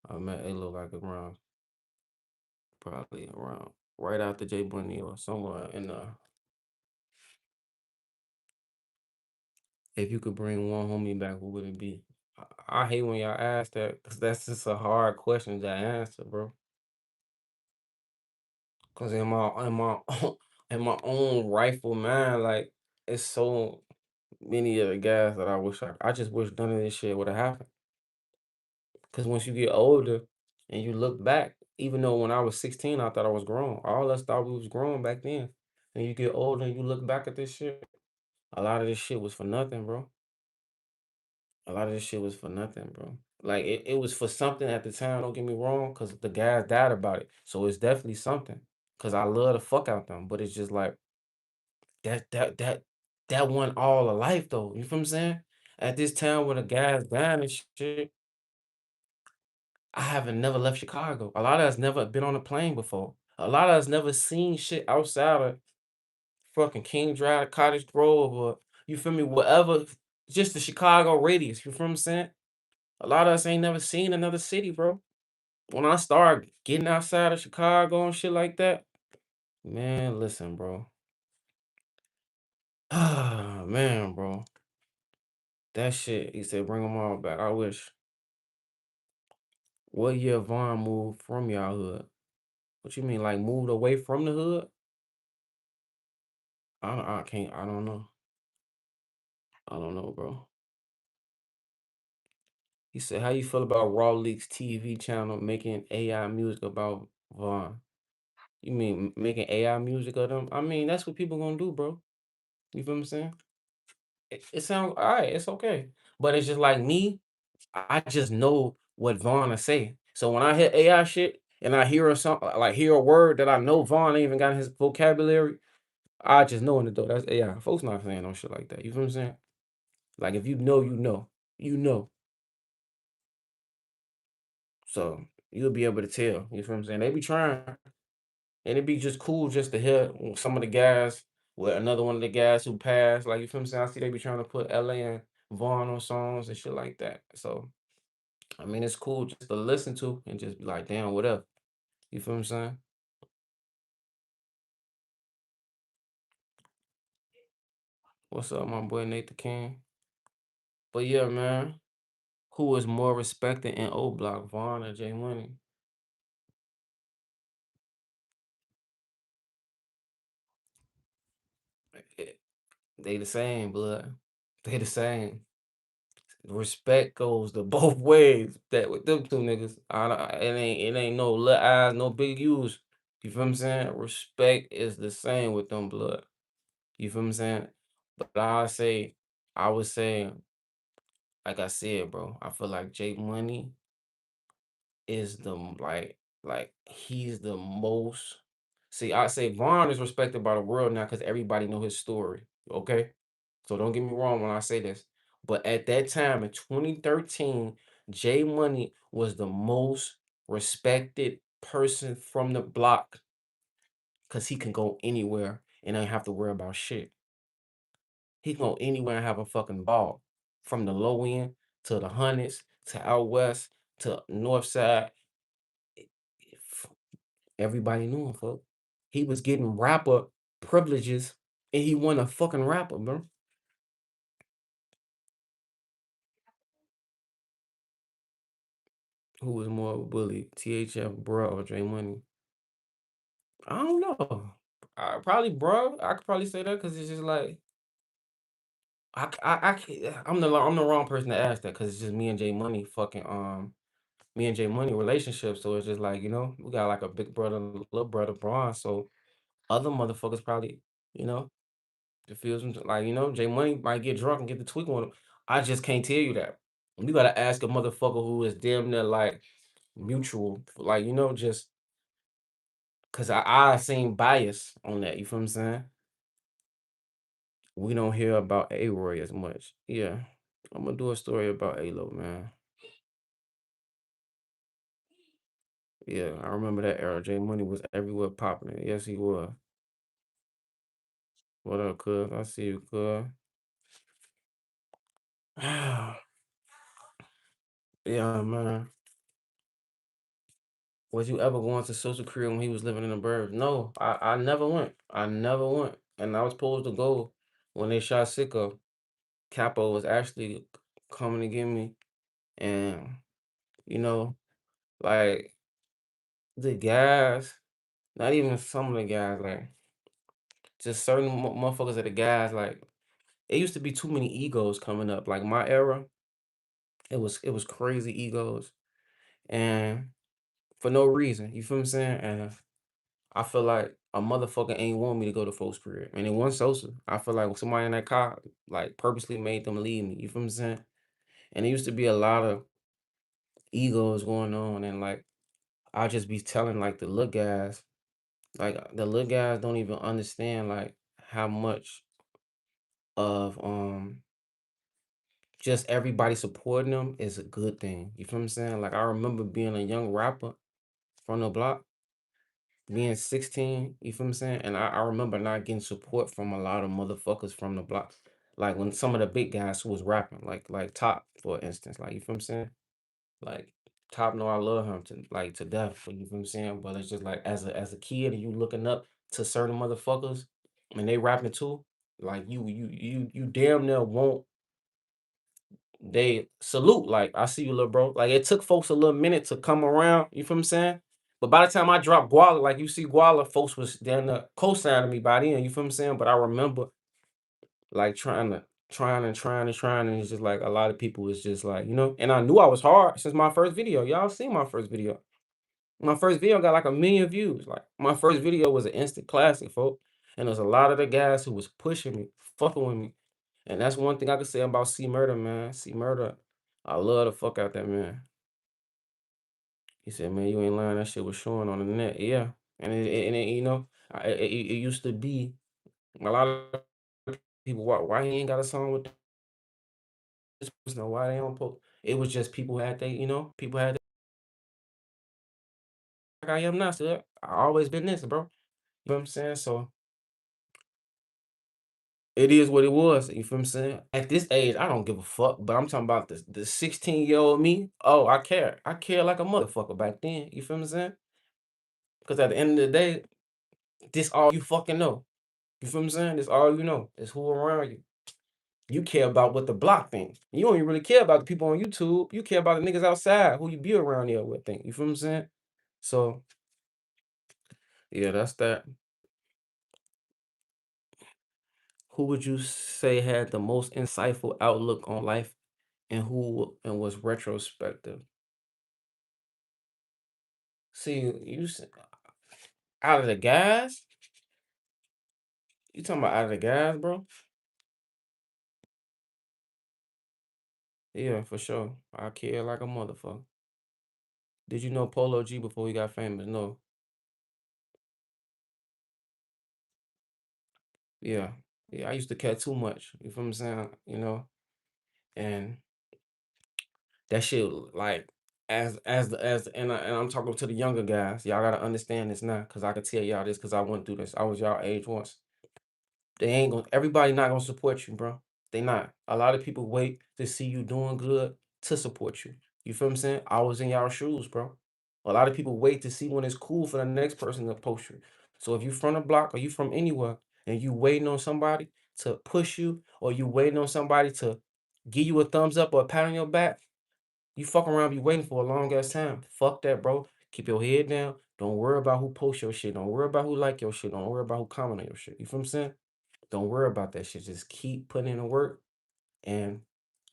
I met Alo like around, probably around right after J Money or somewhere in the. If you could bring one homie back, who would it be? I hate when y'all ask that because that's just a hard question to answer, bro. Cause in my in my own rightful mind, like it's so many of the guys that I just wish none of this shit would have happened. Cause once you get older and you look back, even though when I was 16 I thought I was grown. All us thought we was grown back then. And you get older and you look back at this shit, a lot of this shit was for nothing, bro. A lot of this shit was for nothing, bro. Like it was for something at the time, don't get me wrong, cause the guys died about it. So it's definitely something. Cause I love the fuck out them. But it's just like that wasn't all of life though. You feel what I'm saying? At this time when the guys dying and shit, I haven't never left Chicago. A lot of us never been on a plane before. A lot of us never seen shit outside of fucking King Drive, Cottage Grove, or you feel me, whatever, just the Chicago radius. You feel what I'm saying? A lot of us ain't never seen another city, bro. When I start getting outside of Chicago and shit like that, man, listen, bro. Ah, man, bro. That shit, he said, bring them all back. I wish. What year Vaughn moved from y'all hood? What you mean, like moved away from the hood? I can't, I don't know. I don't know, bro. He said, how you feel about Raw Leaks TV channel making AI music about Vaughn? You mean making AI music of them? I mean, that's what people gonna do, bro. You feel what I'm saying? It sounds all right. It's okay. But it's just like me, I just know what Vaughn to say. So when I hear AI shit and I hear like hear a word that I know Vaughn ain't even got in his vocabulary, I just know in the door that's AI. Folks not saying no shit like that. You feel what I'm saying? Like if you know, you know, you know. So you'll be able to tell. You feel what I'm saying? They be trying, and it'd be just cool just to hear some of the guys with another one of the guys who passed. Like you feel what I'm saying? I see they be trying to put LA and Vaughn on songs and shit like that. So I mean, it's cool just to listen to and just be like, damn, what up? You feel what I'm saying? What's up, my boy Nathan King? But yeah, man, who is more respected in O Block, Vaughn or J Money? They the same, blood. They the same. Respect goes to both ways. That with them two niggas, it ain't no little eyes, no big U's. You feel what I'm saying? Respect is the same with them blood. You feel what I'm saying? But I would say, like I said, bro, I feel like Jake Money is like he's the most. See, I say Vaughn is respected by the world now because everybody know his story. Okay, so don't get me wrong when I say this. But at that time in 2013, J Money was the most respected person from the block because he can go anywhere and ain't have to worry about shit. He can go anywhere and have a fucking ball. From the low end to the hundreds to out west to north side. F- Everybody knew him, folks. He was getting rapper privileges and he won a fucking rapper, bro. Who was more of a bully? THF, bro, or Dre Money? I don't know. Probably bro. I could probably say that because it's just like I can't, I'm the wrong person to ask that because it's just me and J Money fucking me and Jay Money relationship. So it's just like, we got like a big brother, little brother, Braun. So other motherfuckers probably, you know, it feels like, Jay Money might get drunk and get the tweak on him. I just can't tell you that. You gotta ask a motherfucker who is damn near like mutual, like, just cause I seen bias on that. You feel what I'm saying? We don't hear about A Roy as much. Yeah. I'm gonna do a story about A-Lo, man. Yeah, I remember that era. Jay Money was everywhere popping. Yes, he was. What up, cuz? I see you, cuz. Yeah, man. Was you ever going to social career when he was living in the burbs? No, I never went. I never went. And I was supposed to go when they shot Sicko. Capo was actually coming to get me. And, you know, like the guys, not even some of the guys, like just certain motherfuckers at the guys, like it used to be too many egos coming up. Like my era, it was crazy egos. And for no reason. You feel what I'm saying? And I feel like a motherfucker ain't want me to go to folks' career. And it wasn't Sosa. I feel like somebody in that car like purposely made them leave me. You feel what I'm saying? And it used to be a lot of egos going on. And like I just be telling like the little guys don't even understand like how much of just everybody supporting them is a good thing. You feel what I'm saying? Like I remember being a young rapper from the block being 16, you feel what I'm saying? And I remember not getting support from a lot of motherfuckers from the block. Like when some of the big guys who was rapping, like Top, for instance. Like you feel what I'm saying? Like Top know I love him to death, but you feel what I'm saying? But it's just like as a kid and you looking up to certain motherfuckers and they rapping too, like you damn near won't they salute, like, "I see you, little bro." Like, it took folks a little minute to come around, you feel what I'm saying? But by the time I dropped Guala, like, you see Guala, folks was down there co-signing me by then, you feel what I'm saying? But I remember, like, trying, and it's just like a lot of people was just like, and I knew I was hard since my first video. Y'all seen my first video. My first video got like 1 million views. Like, my first video was an instant classic, folks. And there's a lot of the guys who was pushing me, fucking with me. And that's one thing I could say about C Murder, man. C Murder, I love the fuck out that man. He said, "Man, you ain't lying. That shit was showing on the net." Yeah, it used to be a lot of people. Why he ain't got a song with this person? Or why they don't post? It was just people had people had like I am now. So I always been this, bro. You know what I'm saying? So it is what it was. You feel what I'm saying? At this age, I don't give a fuck. But I'm talking about the 16-year-old me. Oh, I care. I care like a motherfucker back then. You feel what I'm saying? Because at the end of the day, this all you fucking know. You feel what I'm saying? This all you know. It's who around you. You care about what the block thinks. You don't even really care about the people on YouTube. You care about the niggas outside who you be around there with think. You feel what I'm saying? So yeah, that's that. Who would you say had the most insightful outlook on life and was retrospective? See, out of the guys? You talking about out of the guys, bro? Yeah, for sure. I care like a motherfucker. Did you know Polo G before he got famous? No. Yeah. Yeah, I used to care too much. You feel what I'm saying? And that shit like and I'm talking to the younger guys. Y'all gotta understand this now, cause I can tell y'all this, cause I went through this. I was y'all age once. They ain't gonna everybody not gonna support you, bro. They not. A lot of people wait to see you doing good to support you. You feel what I'm saying? I was in y'all shoes, bro. A lot of people wait to see when it's cool for the next person to post you. So if you from the block or you from anywhere and you waiting on somebody to push you or you waiting on somebody to give you a thumbs up or a pat on your back, you fuck around be waiting for a long ass time. Fuck that, bro. Keep your head down. Don't worry about who posts your shit. Don't worry about who like your shit. Don't worry about who comment on your shit. You feel what I'm saying? Don't worry about that shit. Just keep putting in the work. And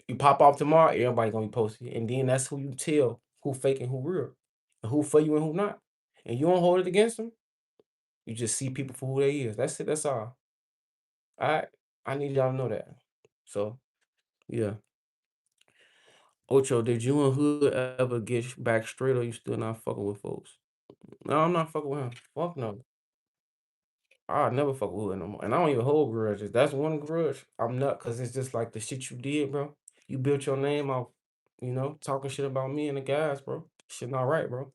you pop off tomorrow, everybody gonna be posting. And then that's who you tell who fake and who real. And who for you and who not. And you don't hold it against them. You just see people for who they is. That's it. That's all. All right. I need y'all to know that. So yeah. Ocho, did you and Hood ever get back straight or you still not fucking with folks? No, I'm not fucking with him. Fuck no. I never fuck with Hood no more. And I don't even hold grudges. That's one grudge. I'm not, cause it's just like the shit you did, bro. You built your name off, talking shit about me and the guys, bro. Shit not right, bro.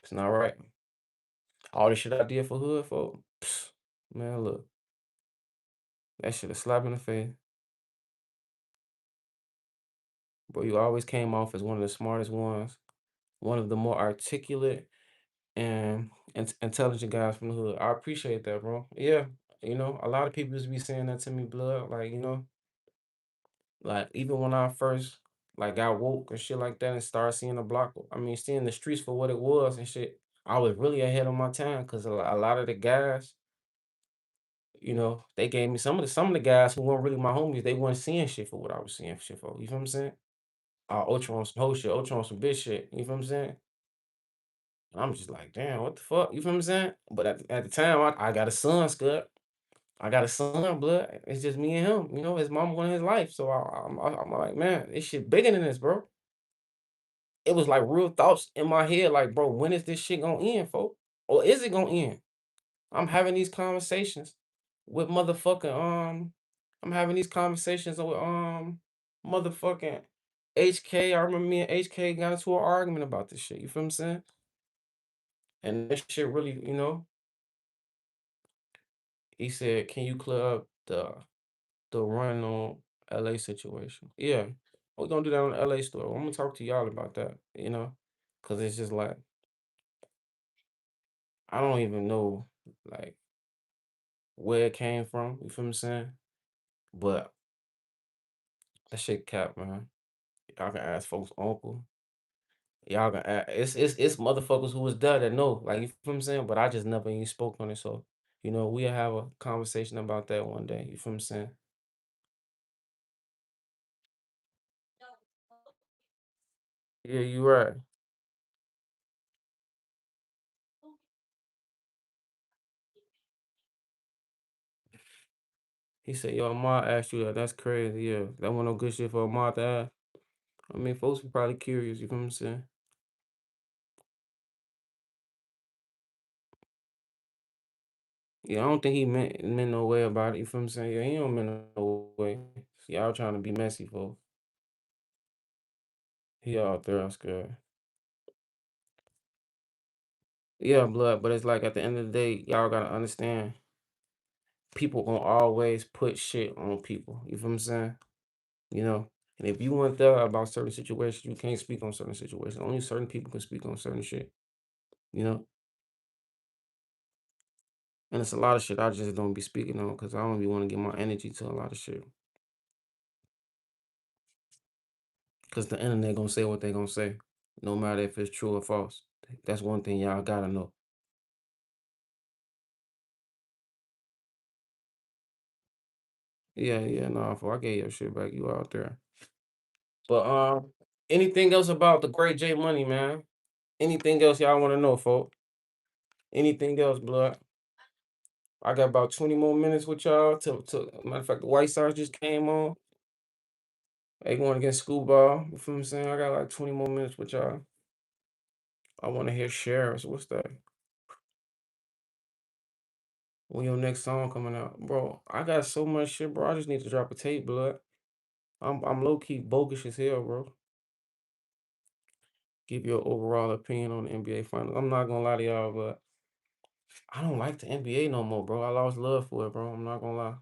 It's not right. All the shit I did for Hood, for man, look. That shit a slap in the face. Bro, you always came off as one of the smartest ones, one of the more articulate and intelligent guys from the hood. I appreciate that, bro. Yeah, a lot of people used to be saying that to me, blood. Like, like even when I first like got woke and shit like that and started seeing the block, I mean, seeing the streets for what it was and shit, I was really ahead of my time because a lot of the guys, they gave me some of the guys who weren't really my homies, they weren't seeing shit for what I was seeing shit for. You feel what I'm saying? Ultra on some whole shit, Ultra on some bitch shit. You feel what I'm saying? And I'm just like, damn, what the fuck? You feel what I'm saying? But at the time, I got a son, Scud. I got a son, blood. It's just me and him. His mom won his life. So I'm like, man, this shit bigger than this, bro. It was like real thoughts in my head, like, bro, when is this shit gonna end, folks? Or is it gonna end? I'm having these conversations with motherfucking I'm having these conversations with motherfucking HK. I remember me and HK got into an argument about this shit. You feel what I'm saying? And this shit really, he said, "Can you clear up the run on LA situation?" Yeah, we're gonna do that on the LA store. I'm gonna talk to y'all about that, because it's just like I don't even know like where it came from. You feel what I'm saying? But that shit cap, man. Y'all can ask folks' uncle. Y'all can ask, it's motherfuckers who was there that know, like you feel what I'm saying. But I just never even spoke on it, so we'll have a conversation about that one day. You feel what I'm saying? Yeah, you right. He said, "Yo, Ma asked you that. That's crazy. Yeah, that wasn't no good shit for a Ma to ask." I mean, folks were probably curious. You feel what I'm saying? Yeah, I don't think he meant no way about it. You feel what I'm saying? Yeah, he don't mean no way. Y'all trying to be messy, folks. He out there, I'm scared. Yeah, blood. But it's like at the end of the day, y'all gotta understand, people gonna always put shit on people. You feel what I'm saying? You know. And if you weren't there about certain situations, you can't speak on certain situations. Only certain people can speak on certain shit. You know. And it's a lot of shit I just don't be speaking on because I don't be want to give my energy to a lot of shit. Because the internet gonna say what they gonna say, no matter if it's true or false. That's one thing y'all gotta know. Yeah, yeah, no, for I gave your shit back. You out there. But anything else about the great J Money, man? Anything else y'all want to know, folks? Anything else, blood? I got about 20 more minutes with y'all. To matter of fact, the White Sox just came on. They going against school ball. You feel what I'm saying? I got like 20 more minutes with y'all. I want to hear shares. What's that? When your next song coming out, bro? I got so much shit, bro. I just need to drop a tape, blood. I'm low key bogus as hell, bro. Give your overall opinion on the NBA finals. I'm not gonna lie to y'all, but I don't like the NBA no more, bro. I lost love for it, bro. I'm not gonna lie.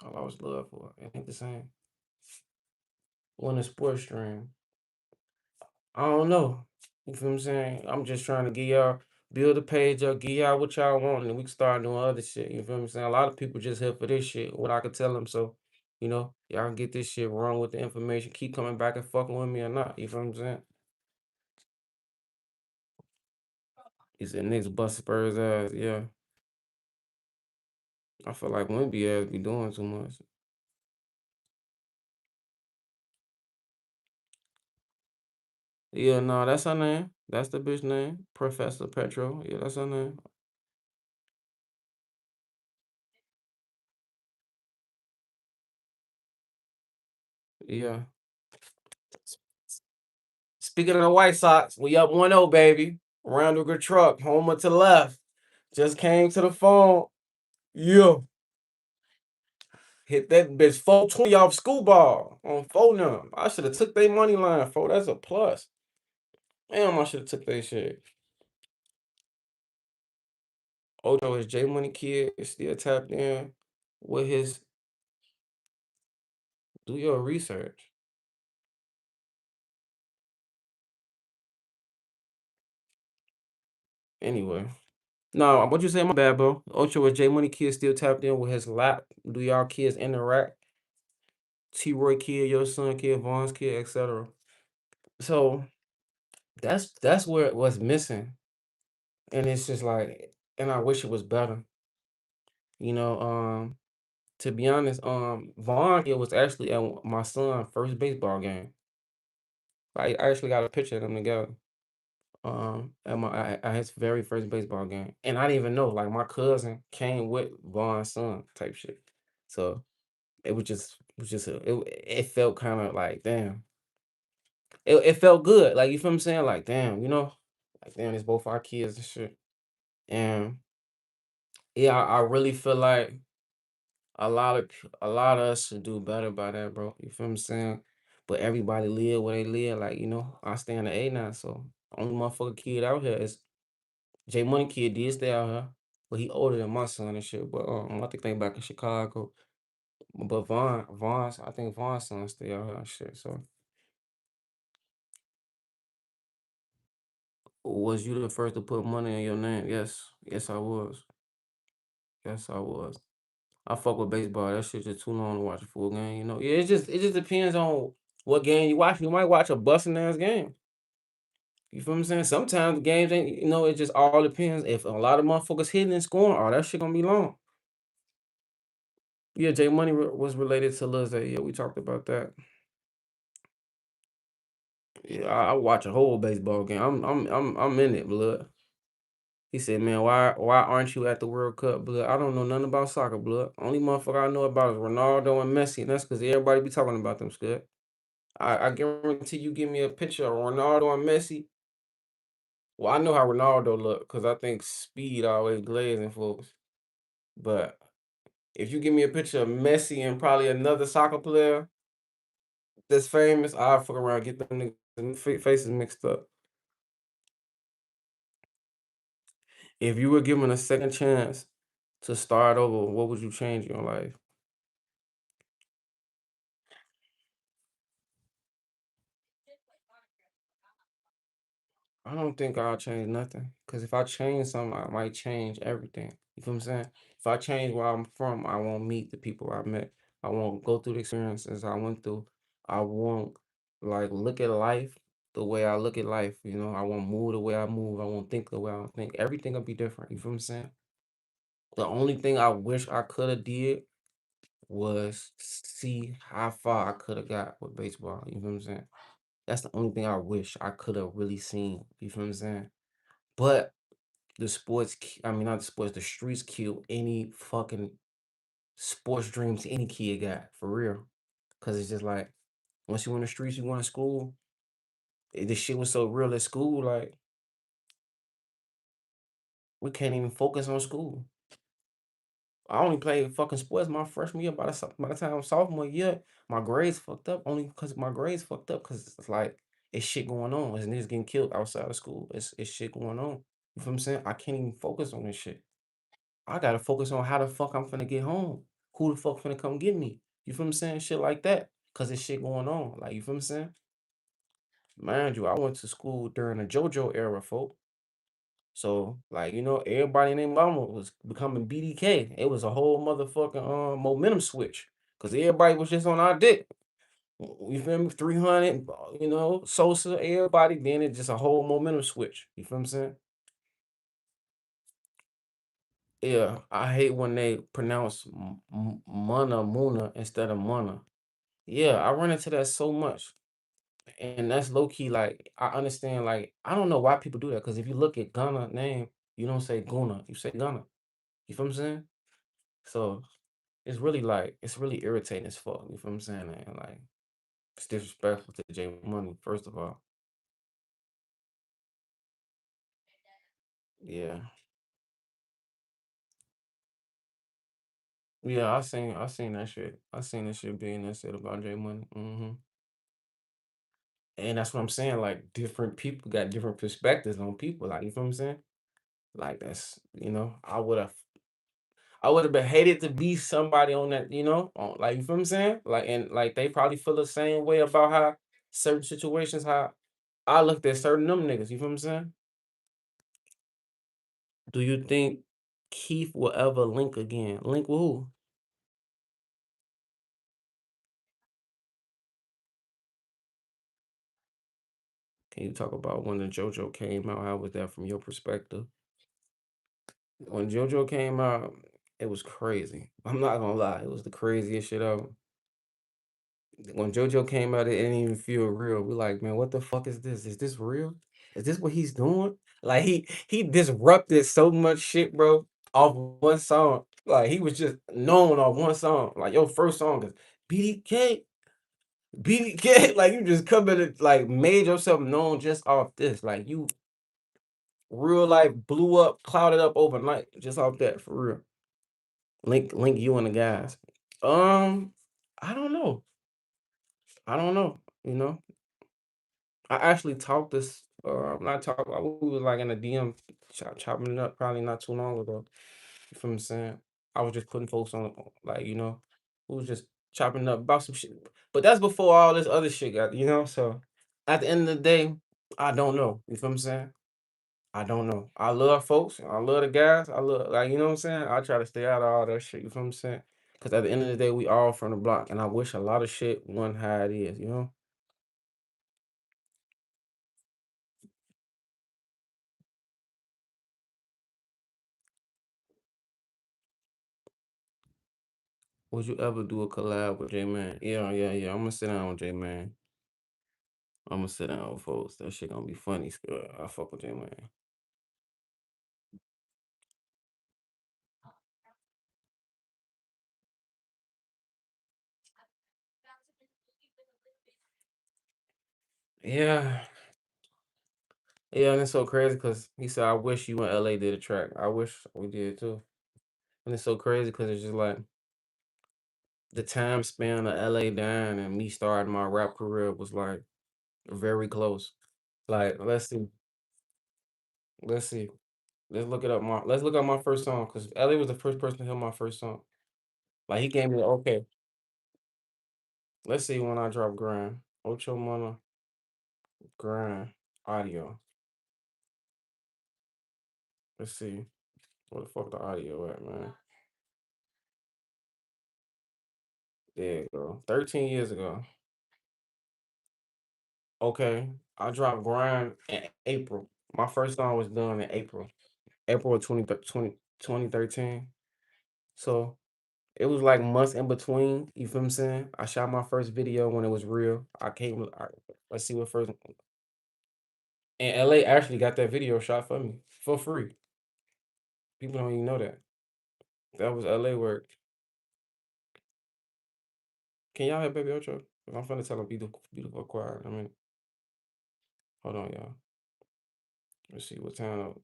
I lost love for it. It ain't the same. When the sports stream, I don't know. You feel what I'm saying? I'm just trying to get y'all build a page up, get y'all what y'all want, and we can start doing other shit. You feel what I'm saying? A lot of people just here for this shit. What I could tell them, so y'all can get this shit wrong with the information. Keep coming back and fucking with me or not. You feel what I'm saying? He said Knicks bust Spurs ass. Yeah, I feel like Wimby ass be doing too much. Yeah, no, that's her name. That's the bitch name. Professor Petro. Yeah, that's her name. Yeah. Speaking of the White Sox, we up 1-0, baby. Round good truck. Homer to left. Just came to the phone. Yeah. Hit that bitch 420 off school ball on phone number. I should have took their money line, for that's a plus. Damn, I should have took their shit. Ojo is J Money kid is still tapped in with his Do your research. Anyway. No, what you say? My bad, bro. Ultra with J Money kids still tapped in with his lap. Do y'all kids interact? T Roy kid, your son kid, Vaughn's kid, etc. So that's where it was missing. And it's just like, and I wish it was better. You know, to be honest, Vaughn kid was actually at my son's first baseball game. I actually got a picture of them together. At his very first baseball game. And I didn't even know, like my cousin came with Vaughn's son type shit. So it felt kind of like damn. It felt good. Like you feel what I'm saying? Like damn, like damn, it's both our kids and shit. And yeah, I really feel like a lot of us should do better by that, bro. You feel what I'm saying? But everybody live where they live. Like, I stay in the A now, so only motherfucker kid out here is J Money kid did stay out here. But he older than my son and shit. But I think they back in Chicago. But I think Vaughn's son stay out here and shit. So was you the first to put money in your name? Yes. Yes, I was. Yes, I was. I fuck with baseball. That shit just too long to watch a full game. Yeah, it just depends on what game you watch. You might watch a busting ass game. You feel what I'm saying? Sometimes the games ain't, it just all depends. If a lot of motherfuckers hitting and scoring, that shit gonna be long. Yeah, J Money was related to Lil Zay. Yeah, we talked about that. Yeah, I watch a whole baseball game. I'm in it, blood. He said, "Man, why aren't you at the World Cup, blood? I don't know nothing about soccer, blood. Only motherfucker I know about is Ronaldo and Messi, and that's because everybody be talking about them, scud. I guarantee you give me a picture of Ronaldo and Messi. Well, I know how Ronaldo look because I think speed always glazing folks. But if you give me a picture of Messi and probably another soccer player that's famous, I'll fuck around get them niggas faces mixed up. If you were given a second chance to start over, what would you change in your life? I don't think I'll change nothing. Cause if I change something, I might change everything. You feel what I'm saying? If I change where I'm from, I won't meet the people I met. I won't go through the experiences I went through. I won't like look at life the way I look at life. I won't move the way I move. I won't think the way I think. Everything will be different. You feel what I'm saying? The only thing I wish I could have did was see how far I could have got with baseball. You feel what I'm saying? That's the only thing I wish I could have really seen. You feel what I'm saying? But I mean, not the sports, the streets kill any fucking sports dreams any kid got, for real. Cause it's just like, once you in the streets, you going to school, this shit was so real at school, like, we can't even focus on school. I only played fucking sports my freshman year. By the time sophomore year, my grades fucked up. Only because my grades fucked up. Cause it's like it's shit going on. It's niggas getting killed outside of school. It's shit going on. You feel what I'm saying? I can't even focus on this shit. I gotta focus on how the fuck I'm finna get home. Who the fuck finna come get me? You feel what I'm saying? Shit like that. Cause it's shit going on. Like you feel what I'm saying? Mind you, I went to school during the JoJo era, folk. So, like, everybody and their mama was becoming BDK. It was a whole motherfucking momentum switch. Cause everybody was just on our dick. You feel me? 300, Sosa, everybody, then it just a whole momentum switch. You feel what I'm saying? Yeah, I hate when they pronounce Muna Muna instead of Muna. Yeah, I run into that so much. And that's low key, like, I understand, like, I don't know why people do that. Cause if you look at Gunna name, you don't say Guna, you say Gunna. You feel what I'm saying? So it's really irritating as fuck. You feel what I'm saying? And like, it's disrespectful to J Money, first of all. Yeah. Yeah, I seen that shit. I seen that shit being that said about J Money. And that's what I'm saying. Like different people got different perspectives on people. Like, you feel what I'm saying? Like I I would have been hated to be somebody on that, like you feel what I'm saying? Like and like they probably feel the same way about how certain situations, how I looked at certain them niggas, you feel what I'm saying? Do you think Keith will ever link again? Link with who? Can you talk about when the JoJo came out? How was that from your perspective? When JoJo came out, it was crazy. I'm not gonna lie, it was the craziest shit ever. When JoJo came out, it didn't even feel real. We like, man, what the fuck is this? Is this real? Is this what he's doing? Like he disrupted so much shit, bro, off one song. Like he was just known off one song. Like your first song is BDK, BDK. Like you just come in and like made yourself known just off this. Like you real life blew up, clouded up overnight, just off that for real. Link you and the guys. Um, I don't know. I don't know. I actually talked this. Not talk. We was like in a DM, chopping it up probably not too long ago. You feel what I'm saying? I was just putting folks on, like we was just chopping up about some shit. But that's before all this other shit got. So at the end of the day, I don't know. You feel what I'm saying? I don't know. I love folks. I love the guys. I love like you know what I'm saying. I try to stay out of all that shit. You feel what I'm saying? Because at the end of the day, we all from the block, and I wish a lot of shit wasn't how it is. Would you ever do a collab with J Man? Yeah, yeah, yeah. I'm gonna sit down with J Man. I'm gonna sit down with folks. That shit gonna be funny. Still, I fuck with J Man. Yeah, yeah, and it's so crazy because he said, "I wish you and LA did a track. I wish we did too." And it's so crazy because it's just like the time span of LA down and me starting my rap career was like very close. Like, let's see, let's look up my first song because LA was the first person to hear my first song. Like he gave me the okay. Let's see when I drop Grind. Ocho Mama Grind audio. Let's see. Where the fuck the audio at, man? There you go. 13 years ago. Okay. I dropped Grind in April. My first song was done in April. April of 2013. So it was like months in between. You feel what I'm saying? I shot my first video when it was real. Let's see what first. And LA actually got that video shot for me for free. People don't even know that. That was LA work. Can y'all have Baby Ocho? 'Cause I'm finna tell him beautiful quiet. I mean, hold on, y'all. Let's see what time.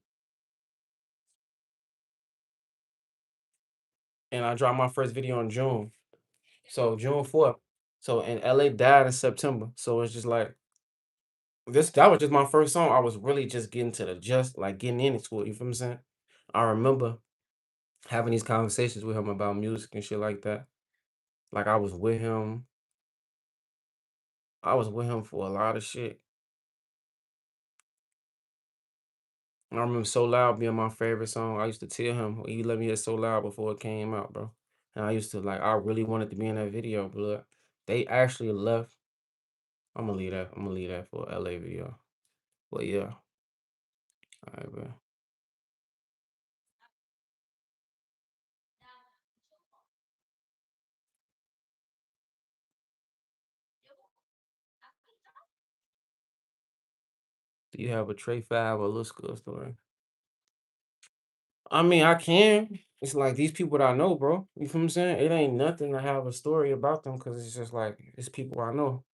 And I dropped my first video in June. So June 4th. So and LA died in September. So it's just like that was just my first song. I was really just getting to the just like getting into it. You feel what I'm saying? I remember having these conversations with him about music and shit like that. Like I was with him for a lot of shit. I remember So Loud being my favorite song. I used to tell him he let me hear So Loud before it came out, bro. And I used to like I really wanted to be in that video, but they actually left. I'm gonna leave that. I'm gonna leave that for LA video. But yeah, all right, bro. Do you have a Trey 5 or Lil School story? I mean, I can. It's like these people that I know, bro. You feel what I'm saying? It ain't nothing to have a story about them because it's just like it's people I know.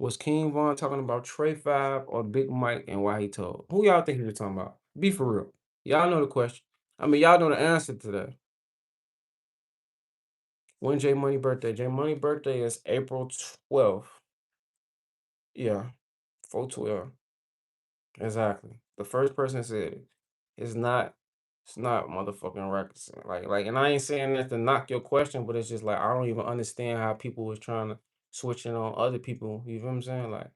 Was King Von talking about Trey 5 or Big Mike and why he told? Who y'all think he was talking about? Be for real. Y'all know the question. I mean, y'all know the answer to that. When J Money birthday? J Money birthday is April 12th. Yeah, 412. Exactly. The first person said it. It's not. It's not motherfucking records. And I ain't saying that to knock your question, but it's just like I don't even understand how people was trying to switch it on other people. You feel what I'm saying? Like,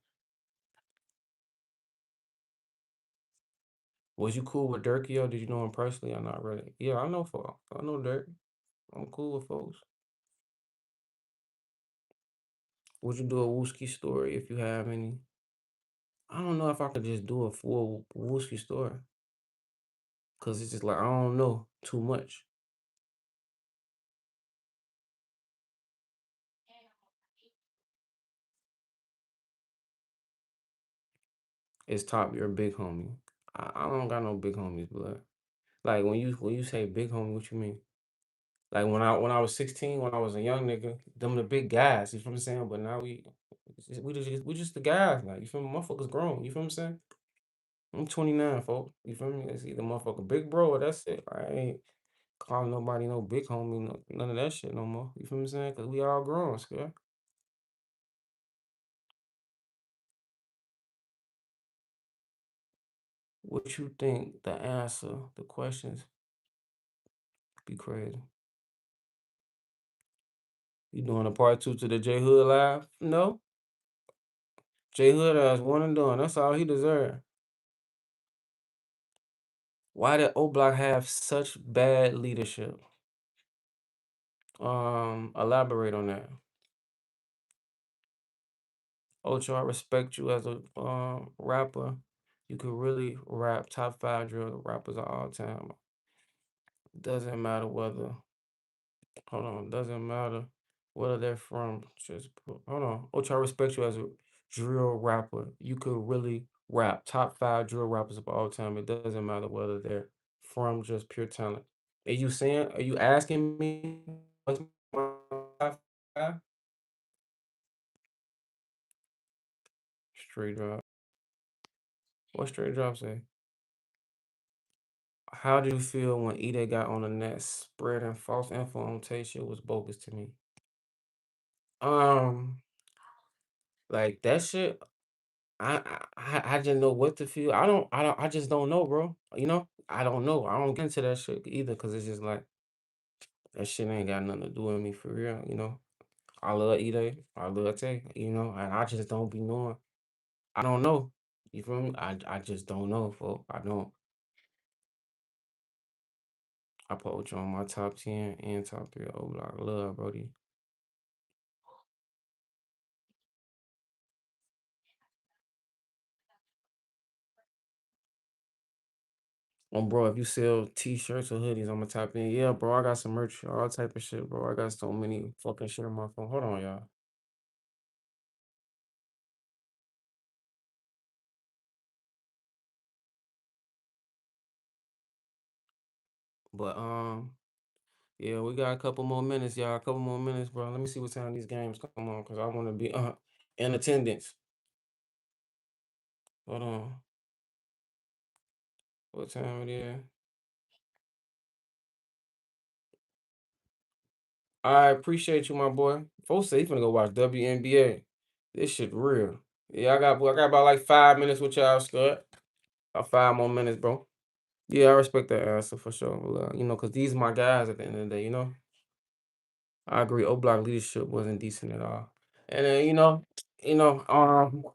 was you cool with Dirk, yo? Did you know him personally or not really? Yeah, I know for I know Dirk. I'm cool with folks. Would you do a Wooski story if you have any? I don't know if I could just do a full Wooski story. Cause it's just like I don't know too much. It's top your big homie. I don't got no big homies, but like when you say big homie, what you mean? Like when I was 16, when I was a young nigga, them the big guys. You feel what I'm saying? But now we just the guys. Like you feel me? Motherfuckers grown. You feel what I'm saying? I'm 29, folks. You feel me? It's either motherfucker big bro or that's it. I ain't calling nobody no big homie, none of that shit no more. You feel what I'm saying? Cause we all grown, scared. What you think the answer, the questions be crazy. You doing a part two to the J Hood live? No. J Hood has one and done. That's all he deserved. Why did OBlock have such bad leadership? Elaborate on that. Ocho, I respect you as a rapper. You could really rap top five drill rappers of all time. Doesn't matter whether hold on, doesn't matter whether they're from hold on. Ocho, I respect you as a drill rapper. You could really rap top five drill rappers of all time. It doesn't matter whether they're from just pure talent. Are you asking me what's my top five? Straight drop. What straight drop say? How do you feel when Ida got on the net spreading false info on Tay shit was bogus to me? Um, like that shit, I just know what to feel. I just don't know, bro. You know, I don't know. I don't get into that shit either, cause it's just like that shit ain't got nothing to do with me for real. You know, I love Ida, I love Tay. You know, and I just don't be knowing. I don't know. You feel me? I just don't know, folks. I don't. I put you on my top 10 and top 3 O Block. Love, Brody. Bro, if you sell t-shirts or hoodies, I'm gonna type in. Yeah, bro, I got some merch, all type of shit, bro. I got so many fucking shit on my phone. Hold on, y'all. But yeah, we got a couple more minutes, y'all. A couple more minutes, bro. Let me see what time these games come on, cause I want to be in attendance. Hold on, what time it is? I appreciate you, my boy. Folks say you finna go watch WNBA. This shit real. Yeah, I got about like 5 minutes with y'all, Scott. About 5 more minutes, bro. Yeah, I respect that answer for sure. Well, you know, cause these my guys at the end of the day. You know, I agree. O Block leadership wasn't decent at all. And then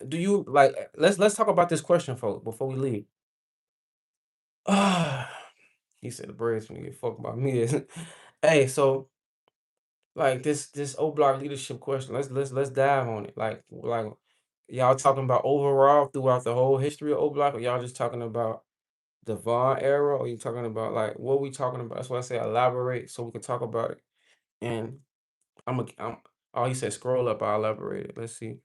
do you like? Let's talk about this question, folks, before we leave. Ah, he said the Braves gonna get fucked by me. Hey, so like this O Block leadership question. Let's dive on it. Like y'all talking about overall throughout the whole history of O Block, or y'all just talking about the Vaughn era, or you talking about like what we talking about? That's why I say elaborate so we can talk about it. And I'm oh, he said scroll up, I elaborated. Let's see.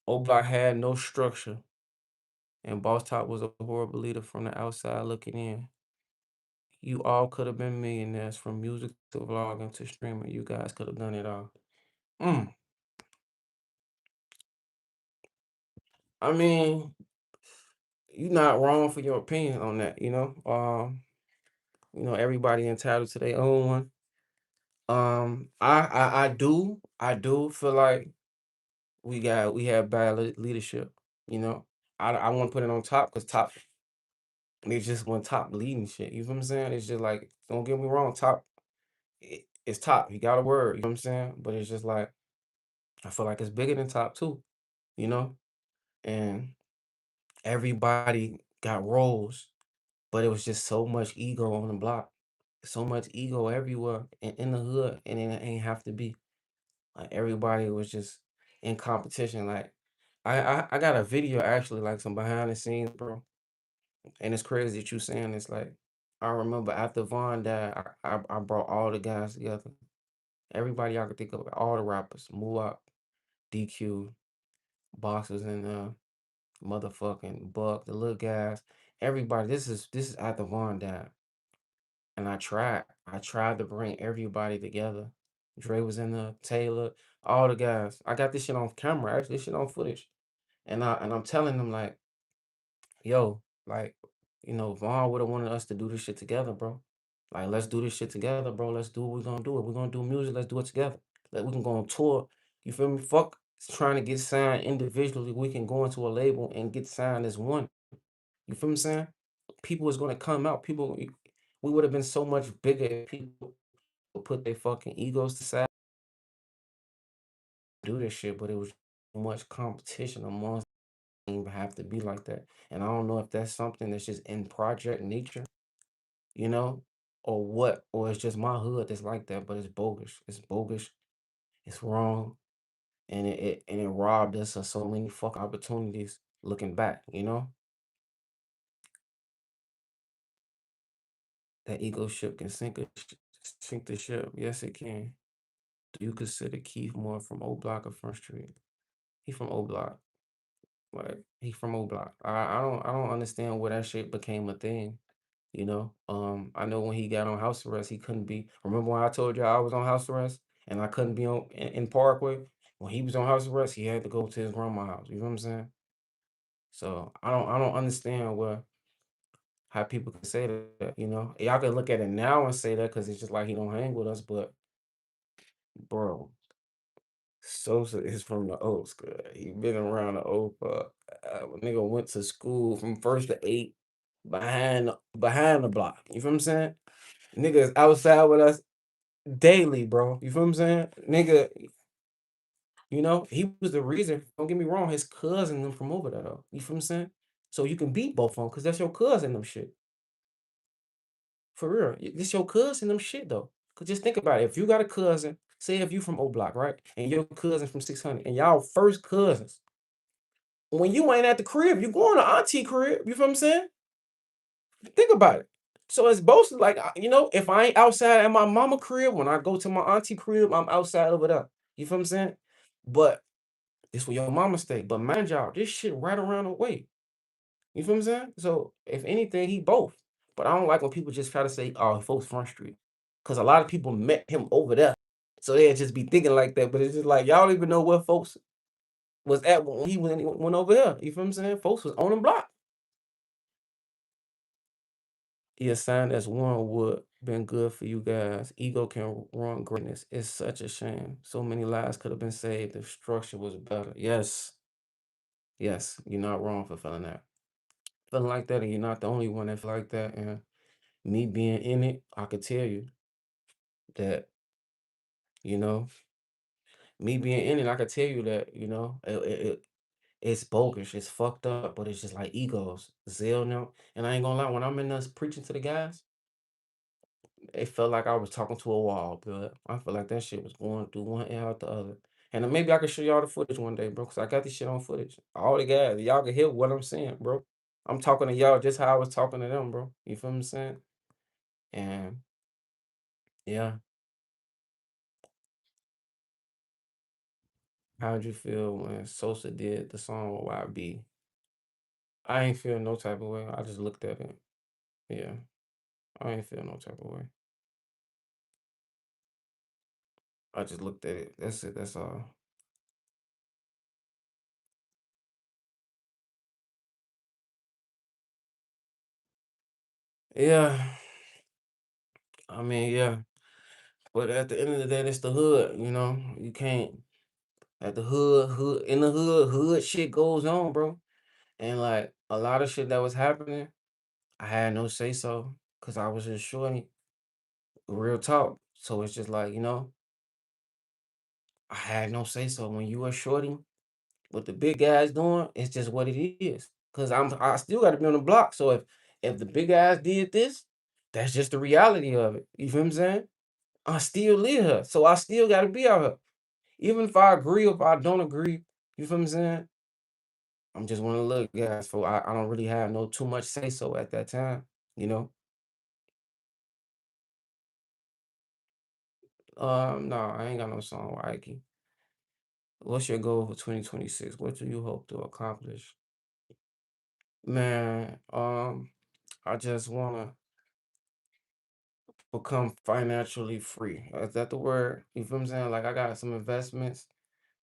O Block had no structure, and Boss Top was a horrible leader from the outside looking in. You all could have been millionaires from music to vlogging to streaming. You guys could have done it all. Mm. I mean, you're not wrong for your opinion on that, you know. Everybody entitled to their own one. I do feel like we have bad leadership. You know, I want to put it on top because top. They just went top leading shit. You feel what I'm saying? It's just like, don't get me wrong, top it's top. You got a word, you know what I'm saying? But it's just like I feel like it's bigger than top too, you know? And everybody got roles, but it was just so much ego on the block. So much ego everywhere in the hood, and it ain't have to be. Like everybody was just in competition. Like I got a video actually, like some behind the scenes, bro. And it's crazy that you saying this. Like I remember after Vaughn died, I brought all the guys together. Everybody I could think of, all the rappers, Muap, DQ, Boxers, and motherfucking Buck, the little guys, everybody. This is after Vaughn died, and I tried to bring everybody together. Dre was in the Taylor, all the guys. I got this shit on camera, actually, this shit on footage, and I'm telling them like, yo, like, Vaughn would have wanted us to do this shit together, bro. Like, let's do this shit together, bro. Let's do what we're gonna do. If we're gonna do music, let's do it together. Like, we can go on tour. You feel me? Fuck trying to get signed individually. We can go into a label and get signed as one. You feel what I'm saying? People is gonna come out. We would have been so much bigger if people would put their fucking egos aside, do this shit. But it was so much competition amongst. Even have to be like that. And I don't know if that's something that's just in project nature, you know, or what, or it's just my hood that's like that. But it's bogus. It's bogus. It's wrong, and it robbed us of so many fuck opportunities. Looking back, that ego ship can sink the ship. Yes, it can. Do you consider Keith more from O Block or Front Street? He from O Block. Like he from O Block. I don't understand where that shit became a thing. I know when he got on house arrest, he couldn't be. Remember when I told you I was on house arrest and I couldn't be in Parkway? When he was on house arrest, he had to go to his grandma's house. You know what I'm saying? So I don't understand how people can say that. Y'all can look at it now and say that because it's just like he don't hang with us. But bro, Sosa is from the old school. He been around the old. Nigga went to school from first to eight behind the block. You feel what I'm saying? Nigga is outside with us daily, bro. You feel what I'm saying? Nigga, he was the reason. Don't get me wrong, his cousin them from over there though. You feel what I'm saying? So you can beat both of them because that's your cousin them shit. For real. This your cousin them shit though. Cause just think about it. If you got a cousin, say if you from O Block, right? And your cousin from 600, and y'all first cousins. When you ain't at the crib, you going to auntie crib. You feel what I'm saying? Think about it. So it's both like, if I ain't outside at my mama crib, when I go to my auntie crib, I'm outside over there. You feel what I'm saying? But this where your mama stay. But mind y'all, this shit right around the way. You feel what I'm saying? So if anything, he both. But I don't like when people just try to say, oh, folks Front Street. Because a lot of people met him over there. So they just be thinking like that. But it's just like, y'all don't even know where folks was at when went over here. You feel what I'm saying? Folks was on the block. He assigned as one would been good for you guys. Ego can ruin greatness. It's such a shame. So many lives could have been saved if structure was better. Yes, yes, you're not wrong for feeling that. Feeling like that, and you're not the only one that feel like that. And me being in it, I could tell you that, you know, me being in it, I could tell you that, it's bogus, it's fucked up, but it's just like egos. Zell now. And I ain't gonna lie, when I'm in us preaching to the guys, it felt like I was talking to a wall, but I feel like that shit was going through one ear out the other. And then maybe I could show y'all the footage one day, bro, because I got this shit on footage. All the guys, y'all can hear what I'm saying, bro. I'm talking to y'all just how I was talking to them, bro. You feel what I'm saying? And yeah, how'd you feel when Sosa did the song with YB? I ain't feel no type of way. I just looked at it. Yeah, I ain't feel no type of way. I just looked at it. That's it. That's all. Yeah, I mean, yeah. But at the end of the day, it's the hood, You can't at the hood in the hood shit goes on, bro. And like a lot of shit that was happening, I had no say so because I was just shorty, real talk. So it's just like, I had no say so. When you a shorty, what the big guys doing, it's just what it is. Cause I still gotta be on the block. So if the big guys did this, that's just the reality of it. You feel what I'm saying? I still live here. So I still gotta be out here. Even if I agree or if I don't agree, you feel what I'm saying? I'm just one of the little guys. So I don't really have no too much say so at that time, you know? No, I ain't got no song with Ike. What's your goal for 2026? What do you hope to accomplish? Man, I just wanna become financially free. Is that the word? You feel what I'm saying? Like I got some investments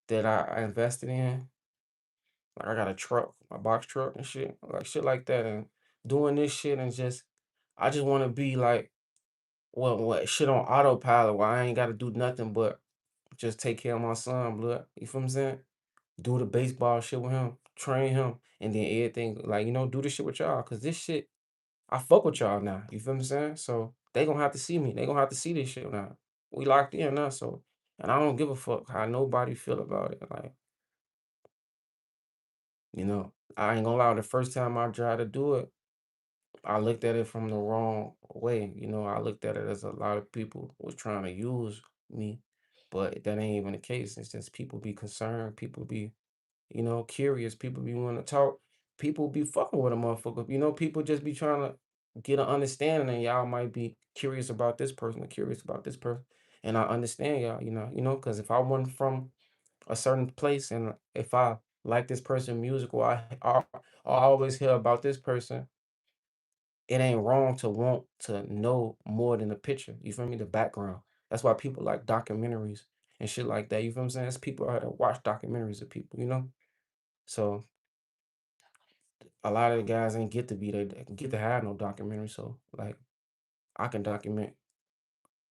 that I invested in. Like I got a truck, a box truck and shit like that. And doing this shit and I just want to be like, what shit on autopilot where I ain't got to do nothing but just take care of my son, blood. You feel what I'm saying? Do the baseball shit with him, train him, and then everything like do the shit with y'all. Cause this shit I fuck with y'all now. You feel what I'm saying? So they gonna have to see me. They gonna have to see this shit now. We locked in now, so and I don't give a fuck how nobody feel about it. Like, I ain't gonna lie, the first time I tried to do it, I looked at it from the wrong way. I looked at it as a lot of people was trying to use me, but that ain't even the case. It's just people be concerned, people be curious. People be wanting to talk. People be fucking with a motherfucker. People just be trying to get an understanding, and y'all might be curious about this person or curious about this person. And I understand y'all, because if I wasn't from a certain place and if I like this person music or I always hear about this person, it ain't wrong to want to know more than the picture. You feel me? The background. That's why people like documentaries and shit like that. You feel what I'm saying? It's people out here that watch documentaries of people. So a lot of the guys ain't get to be there, get to have no documentary. So like I can document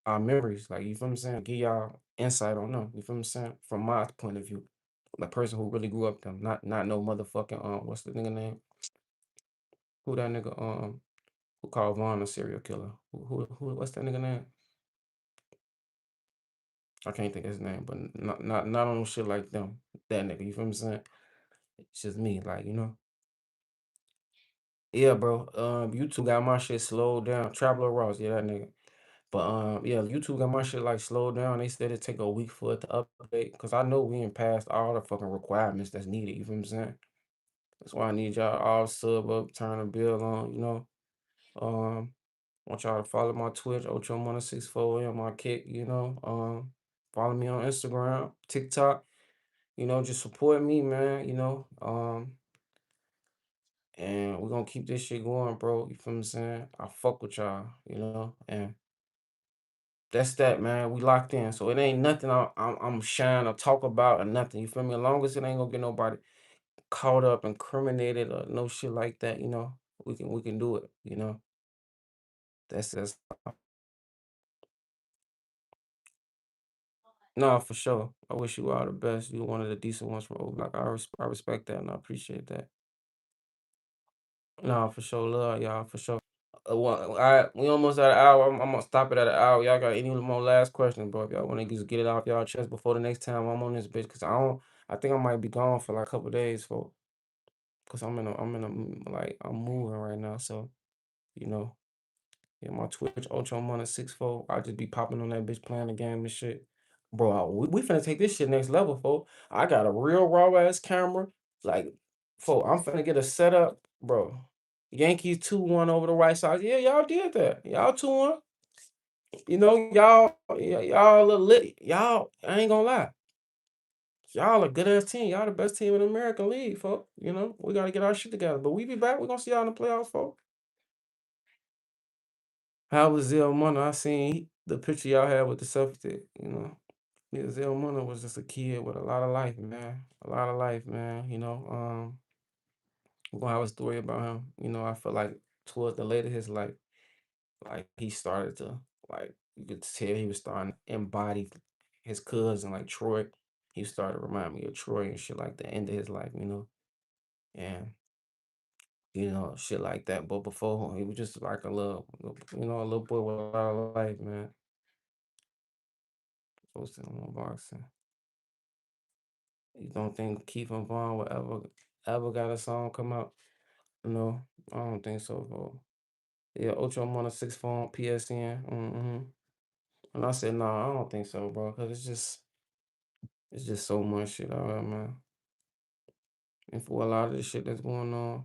our memories, like you feel what I'm saying, give y'all insight on them. You feel what I'm saying? From my point of view. The person who really grew up them, not no motherfucking what's the nigga name? Who that nigga who called Vaughn a serial killer? Who what's that nigga name? I can't think of his name, but not on no shit like them. That nigga, you feel what I'm saying? It's just me, like, Yeah, bro. YouTube got my shit slowed down. Traveler Ross, yeah, that nigga. But yeah, YouTube got my shit like slowed down. They said it take a week for it to update. Cause I know we ain't passed all the fucking requirements that's needed. You feel what I'm saying? That's why I need y'all all sub up, turn the bill on. Um, want y'all to follow my Twitch, Jmoney 64 on my kick. Follow me on Instagram, TikTok. Just support me, man. And we're gonna keep this shit going, bro. You feel what I'm saying? I fuck with y'all. And that's that, man. We locked in. So it ain't nothing I'm shying or talk about or nothing. You feel me? As long as it ain't gonna get nobody caught up, incriminated or no shit like that. We can do it. That's no, for sure. I wish you all the best. You one of the decent ones from OBlock. I respect that and I appreciate that. No, for sure. Love y'all, for sure. We almost at an hour. I'm gonna stop it at an hour. Y'all got any more last questions, bro? If y'all want to just get it off y'all chest before the next time I'm on this bitch, cause I don't. I think I might be gone for like a couple days for, cause like I'm moving right now. So you know, yeah, my Twitch Ultra Money 64. I just be popping on that bitch playing the game and shit. Bro, we finna take this shit next level, folks. I got a real raw ass camera. Like, I'm finna get a setup, bro. Yankees 2-1 over the White Sox. Yeah, y'all did that. Y'all 2-1. Y'all a little lit. Y'all, I ain't gonna lie. Y'all a good ass team. Y'all the best team in the American League, folks. We gotta get our shit together. But we be back. We gonna see y'all in the playoffs, folks. How was Money? I seen the picture y'all had with the selfie. Yeah, Money was just a kid with a lot of life, man. A lot of life, man. We're gonna have a story about him. I feel like towards the later his life, like he started to like you could tell he was starting to embody his cousin, like Troy. He started to remind me of Troy and shit like the end of his life. And shit like that. But before, he was just like a little boy without a life, man. Posted on boxing. You don't think Keith and Vaughn will ever got a song come out? No, I don't think so, bro. Yeah, Ultra I'm on a 6 phone PSN. And I said, no, I don't think so, bro. Cause it's just so much shit out there, man. And for a lot of the shit that's going on,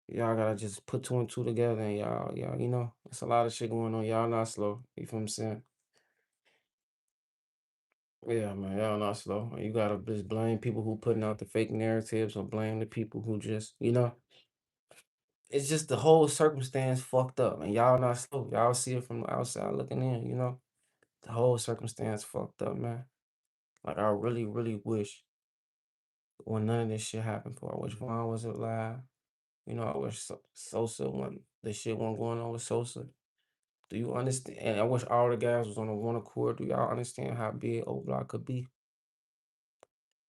y'all gotta just put two and two together and y'all, it's a lot of shit going on. Y'all not slow. You feel what I'm saying? Yeah, man, y'all not slow. You gotta just blame people who putting out the fake narratives or blame the people who just. It's just the whole circumstance fucked up, and y'all not slow. Y'all see it from the outside looking in. The whole circumstance fucked up, man. Like I really, really wish when none of this shit happened for. I wish Vaughn was alive. I wish Sosa when the shit wasn't going on with Sosa. Do you understand? And I wish all the guys was on a one accord. Do y'all understand how big OBlock could be?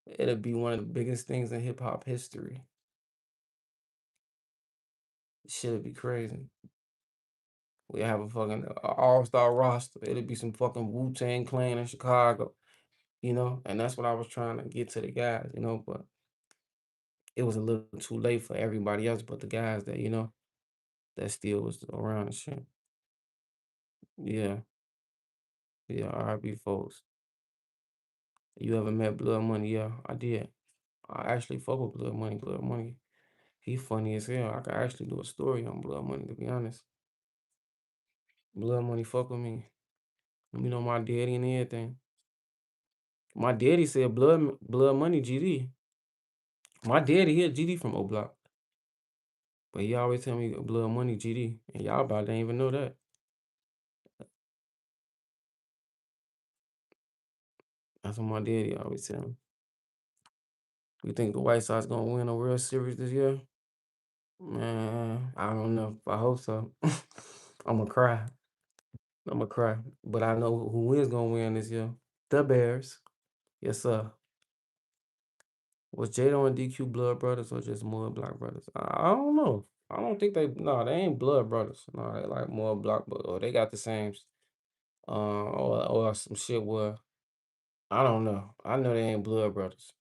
It'd be one of the biggest things in hip hop history. Shit'd be crazy. We have a fucking all-star roster. It'd be some fucking Wu-Tang Clan in Chicago. And that's what I was trying to get to the guys, but it was a little too late for everybody else but the guys that still was around and shit. Yeah, yeah, R.I.P. folks. You ever met Blood Money? Yeah, I did. I actually fuck with Blood Money. Blood Money, he funny as hell. I could actually do a story on Blood Money, to be honest. Blood Money fuck with me. My daddy and everything. My daddy said Blood Money GD. My daddy, he a GD from O-Block. But he always tell me Blood Money GD. And y'all about didn't even know that. That's what my daddy always tell me. You think the White Sox gonna win a World Series this year? Man, I don't know. I hope so. I'ma cry. I'ma cry. But I know who is gonna win this year. The Bears. Yes, sir. Was Jado and DQ blood brothers or just more block brothers? I don't know. I don't think they ain't blood brothers. No, they like more block, but or they got the same, or some shit where I don't know. I know they ain't blood brothers.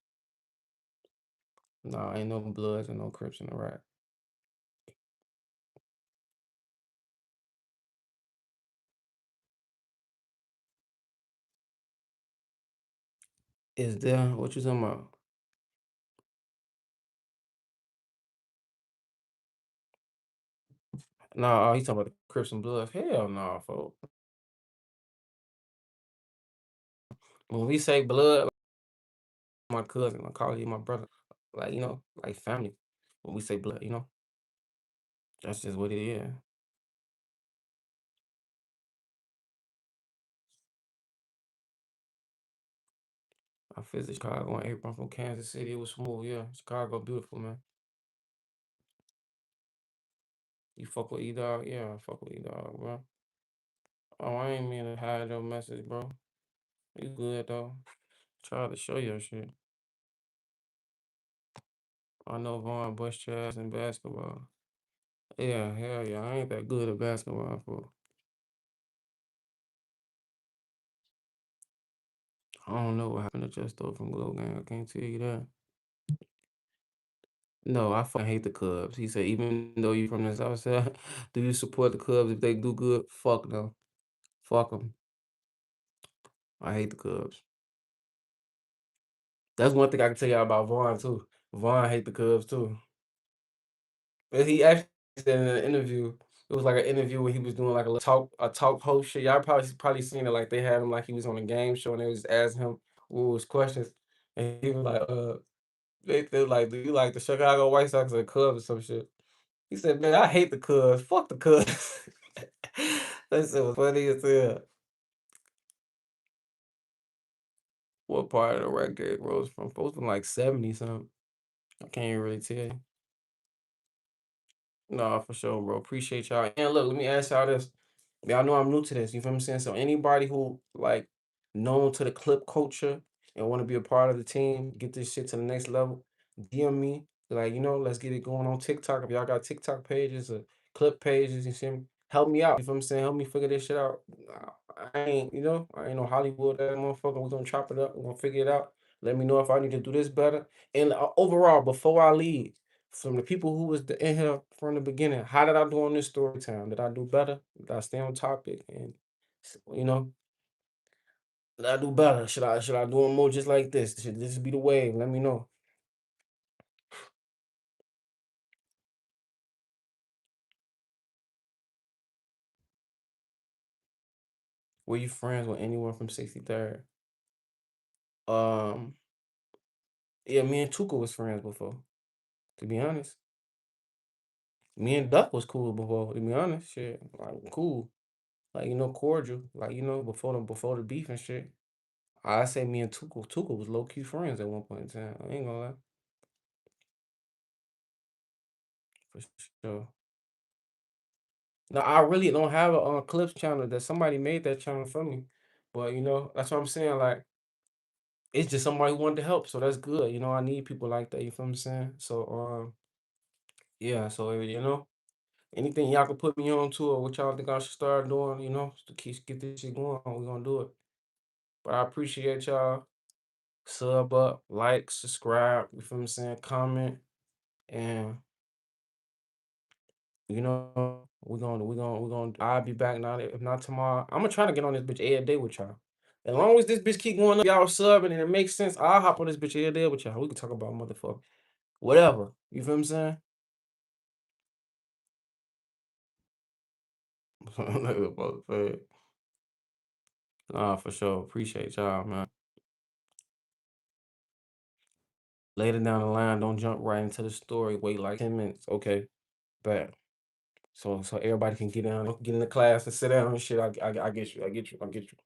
No, ain't no Bloods and no Crips in the rap. Is there? What you talking about? No, he talking about the Crips and Bloods. Hell no, folks. When we say blood, my cousin, I call you my brother. Like family. When we say blood, that's just what it is. I visit Chicago in April. I'm from Kansas City. It was smooth, yeah. Chicago, beautiful, man. You fuck with E-Dog? Yeah, I fuck with E-Dog, bro. Oh, I ain't mean to hide your message, bro. You good, though? Try to show your shit. I know Vaughn bust your ass in basketball. Yeah, hell yeah. I ain't that good at basketball, bro. I don't know what happened to Justo from Glow Gang. I can't tell you that. No, I fucking hate the Cubs. He said, even though you from the South Side, do you support the Cubs if they do good? Fuck no. Fuck them. I hate the Cubs. That's one thing I can tell y'all about Vaughn, too. Vaughn hate the Cubs, too. But he actually said in an interview, it was like an interview where he was doing like a talk host shit. Y'all probably seen it, like they had him like he was on a game show and they was asking him what was questions. And he was like, they like, do you like the Chicago White Sox or the Cubs or some shit? He said, man, I hate the Cubs. Fuck the Cubs. That shit was funny as hell. What part of the record Rose from? Supposed to be like 70 something. I can't even really tell you. No, for sure, bro. Appreciate y'all. And look, let me ask y'all this. Y'all know I'm new to this. You feel what I'm saying? So anybody who like known to the clip culture and want to be a part of the team, get this shit to the next level, DM me. Like, let's get it going on TikTok. If y'all got TikTok pages or clip pages, you see me, help me out. You feel what I'm saying? Help me figure this shit out. I ain't no Hollywood ass motherfucker. We gonna chop it up. We gonna figure it out. Let me know if I need to do this better. And overall, before I leave, from the people who was in here from the beginning, how did I do on this story time? Did I do better? Did I stay on topic? And you know, did I do better? Should I do more just like this? Should this be the way? Let me know. Were you friends with anyone from 63rd? Um, yeah, me and Tuka was friends before. To be honest, me and Duck was cool before. To be honest, shit, like cool, like cordial, like before the beef and shit. I say me and Tuka was low key friends at one point in time. I ain't gonna lie, for sure. Now I really don't have a clips channel. That somebody made that channel for me, but that's what I'm saying. Like it's just somebody who wanted to help, so that's good. I need people like that. You feel what I'm saying? So yeah. So anything y'all can put me on to or what y'all think I should start doing, to keep get this shit going, we gonna do it. But I appreciate y'all. Sub up, like, subscribe, you feel what I'm saying? Comment. And we're gonna I'll be back now. If not tomorrow. I'm gonna try to get on this bitch every day with y'all. As long as this bitch keep going up, y'all subbing and it makes sense, I'll hop on this bitch every day with y'all. We can talk about motherfucker. Whatever. You feel what I'm saying? Motherfucker. Nah, for sure. Appreciate y'all, man. Later down the line, don't jump right into the story. Wait like 10 minutes. Okay, bet. So everybody can get in the class and sit down and shit. I get you. I get you. I get you.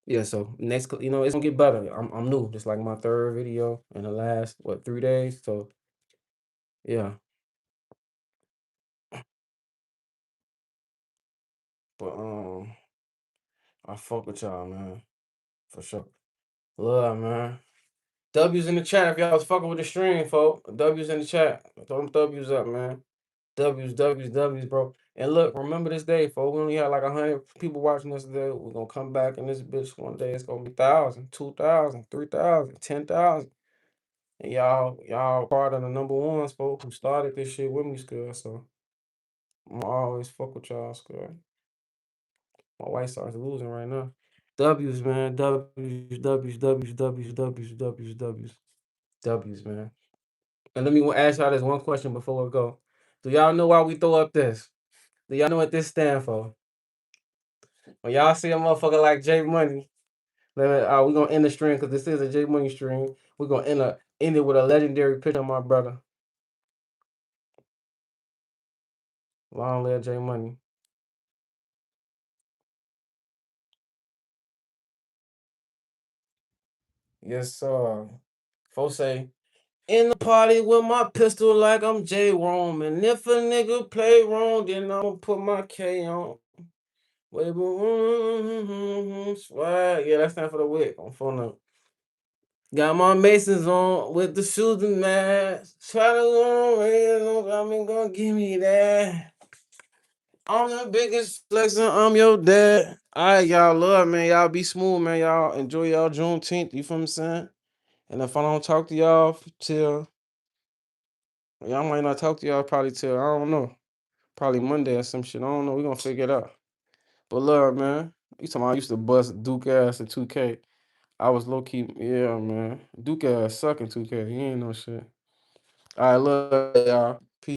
Yeah. So next, it's gonna get better. I'm new. This like my third video in the last 3 days. So yeah. But I fuck with y'all, man, for sure. Love, man. W's in the chat if y'all was fucking with the stream, folks. W's in the chat. Throw them W's up, man. W's, bro. And look, remember this day, folks. We only had like 100 people watching us today. We're gonna come back in this bitch one day. It's gonna be 1,000, 2,000, 3,000, 10,000. And y'all part of the number ones, folks, who started this shit with me, Scud. So I'm always fuck with y'all, Scud. My White Sox losing right now. W's, man. W's, man. And let me ask y'all this one question before we go. Do y'all know why we throw up this? Do y'all know what this stand for? When y'all see a motherfucker like Jmoney, we're gonna end the stream because this is a Jmoney stream. We're gonna end it with a legendary picture of my brother. Long live Jmoney. Yes, sir. Folks say, in the party with my pistol like I'm J. Rome. And if a nigga play wrong, then I'ma put my K on. Wait, swag. Yeah, that's time for the wick on phone up. Got my Masons on with the shoes and mask. Try to go on, I mean, gonna give me that. I'm the biggest flexer. I'm your dad. All right, y'all love, man. Y'all be smooth, man. Y'all enjoy y'all Juneteenth. You feel what I'm saying? And if I don't talk to y'all till, y'all might not talk to y'all probably till, I don't know, probably Monday or some shit. I don't know. We're gonna figure it out. But love, man. You talking about I used to bust Duke ass in 2K. I was low key, yeah, man. Duke ass sucking 2K. He ain't no shit. All right, love y'all.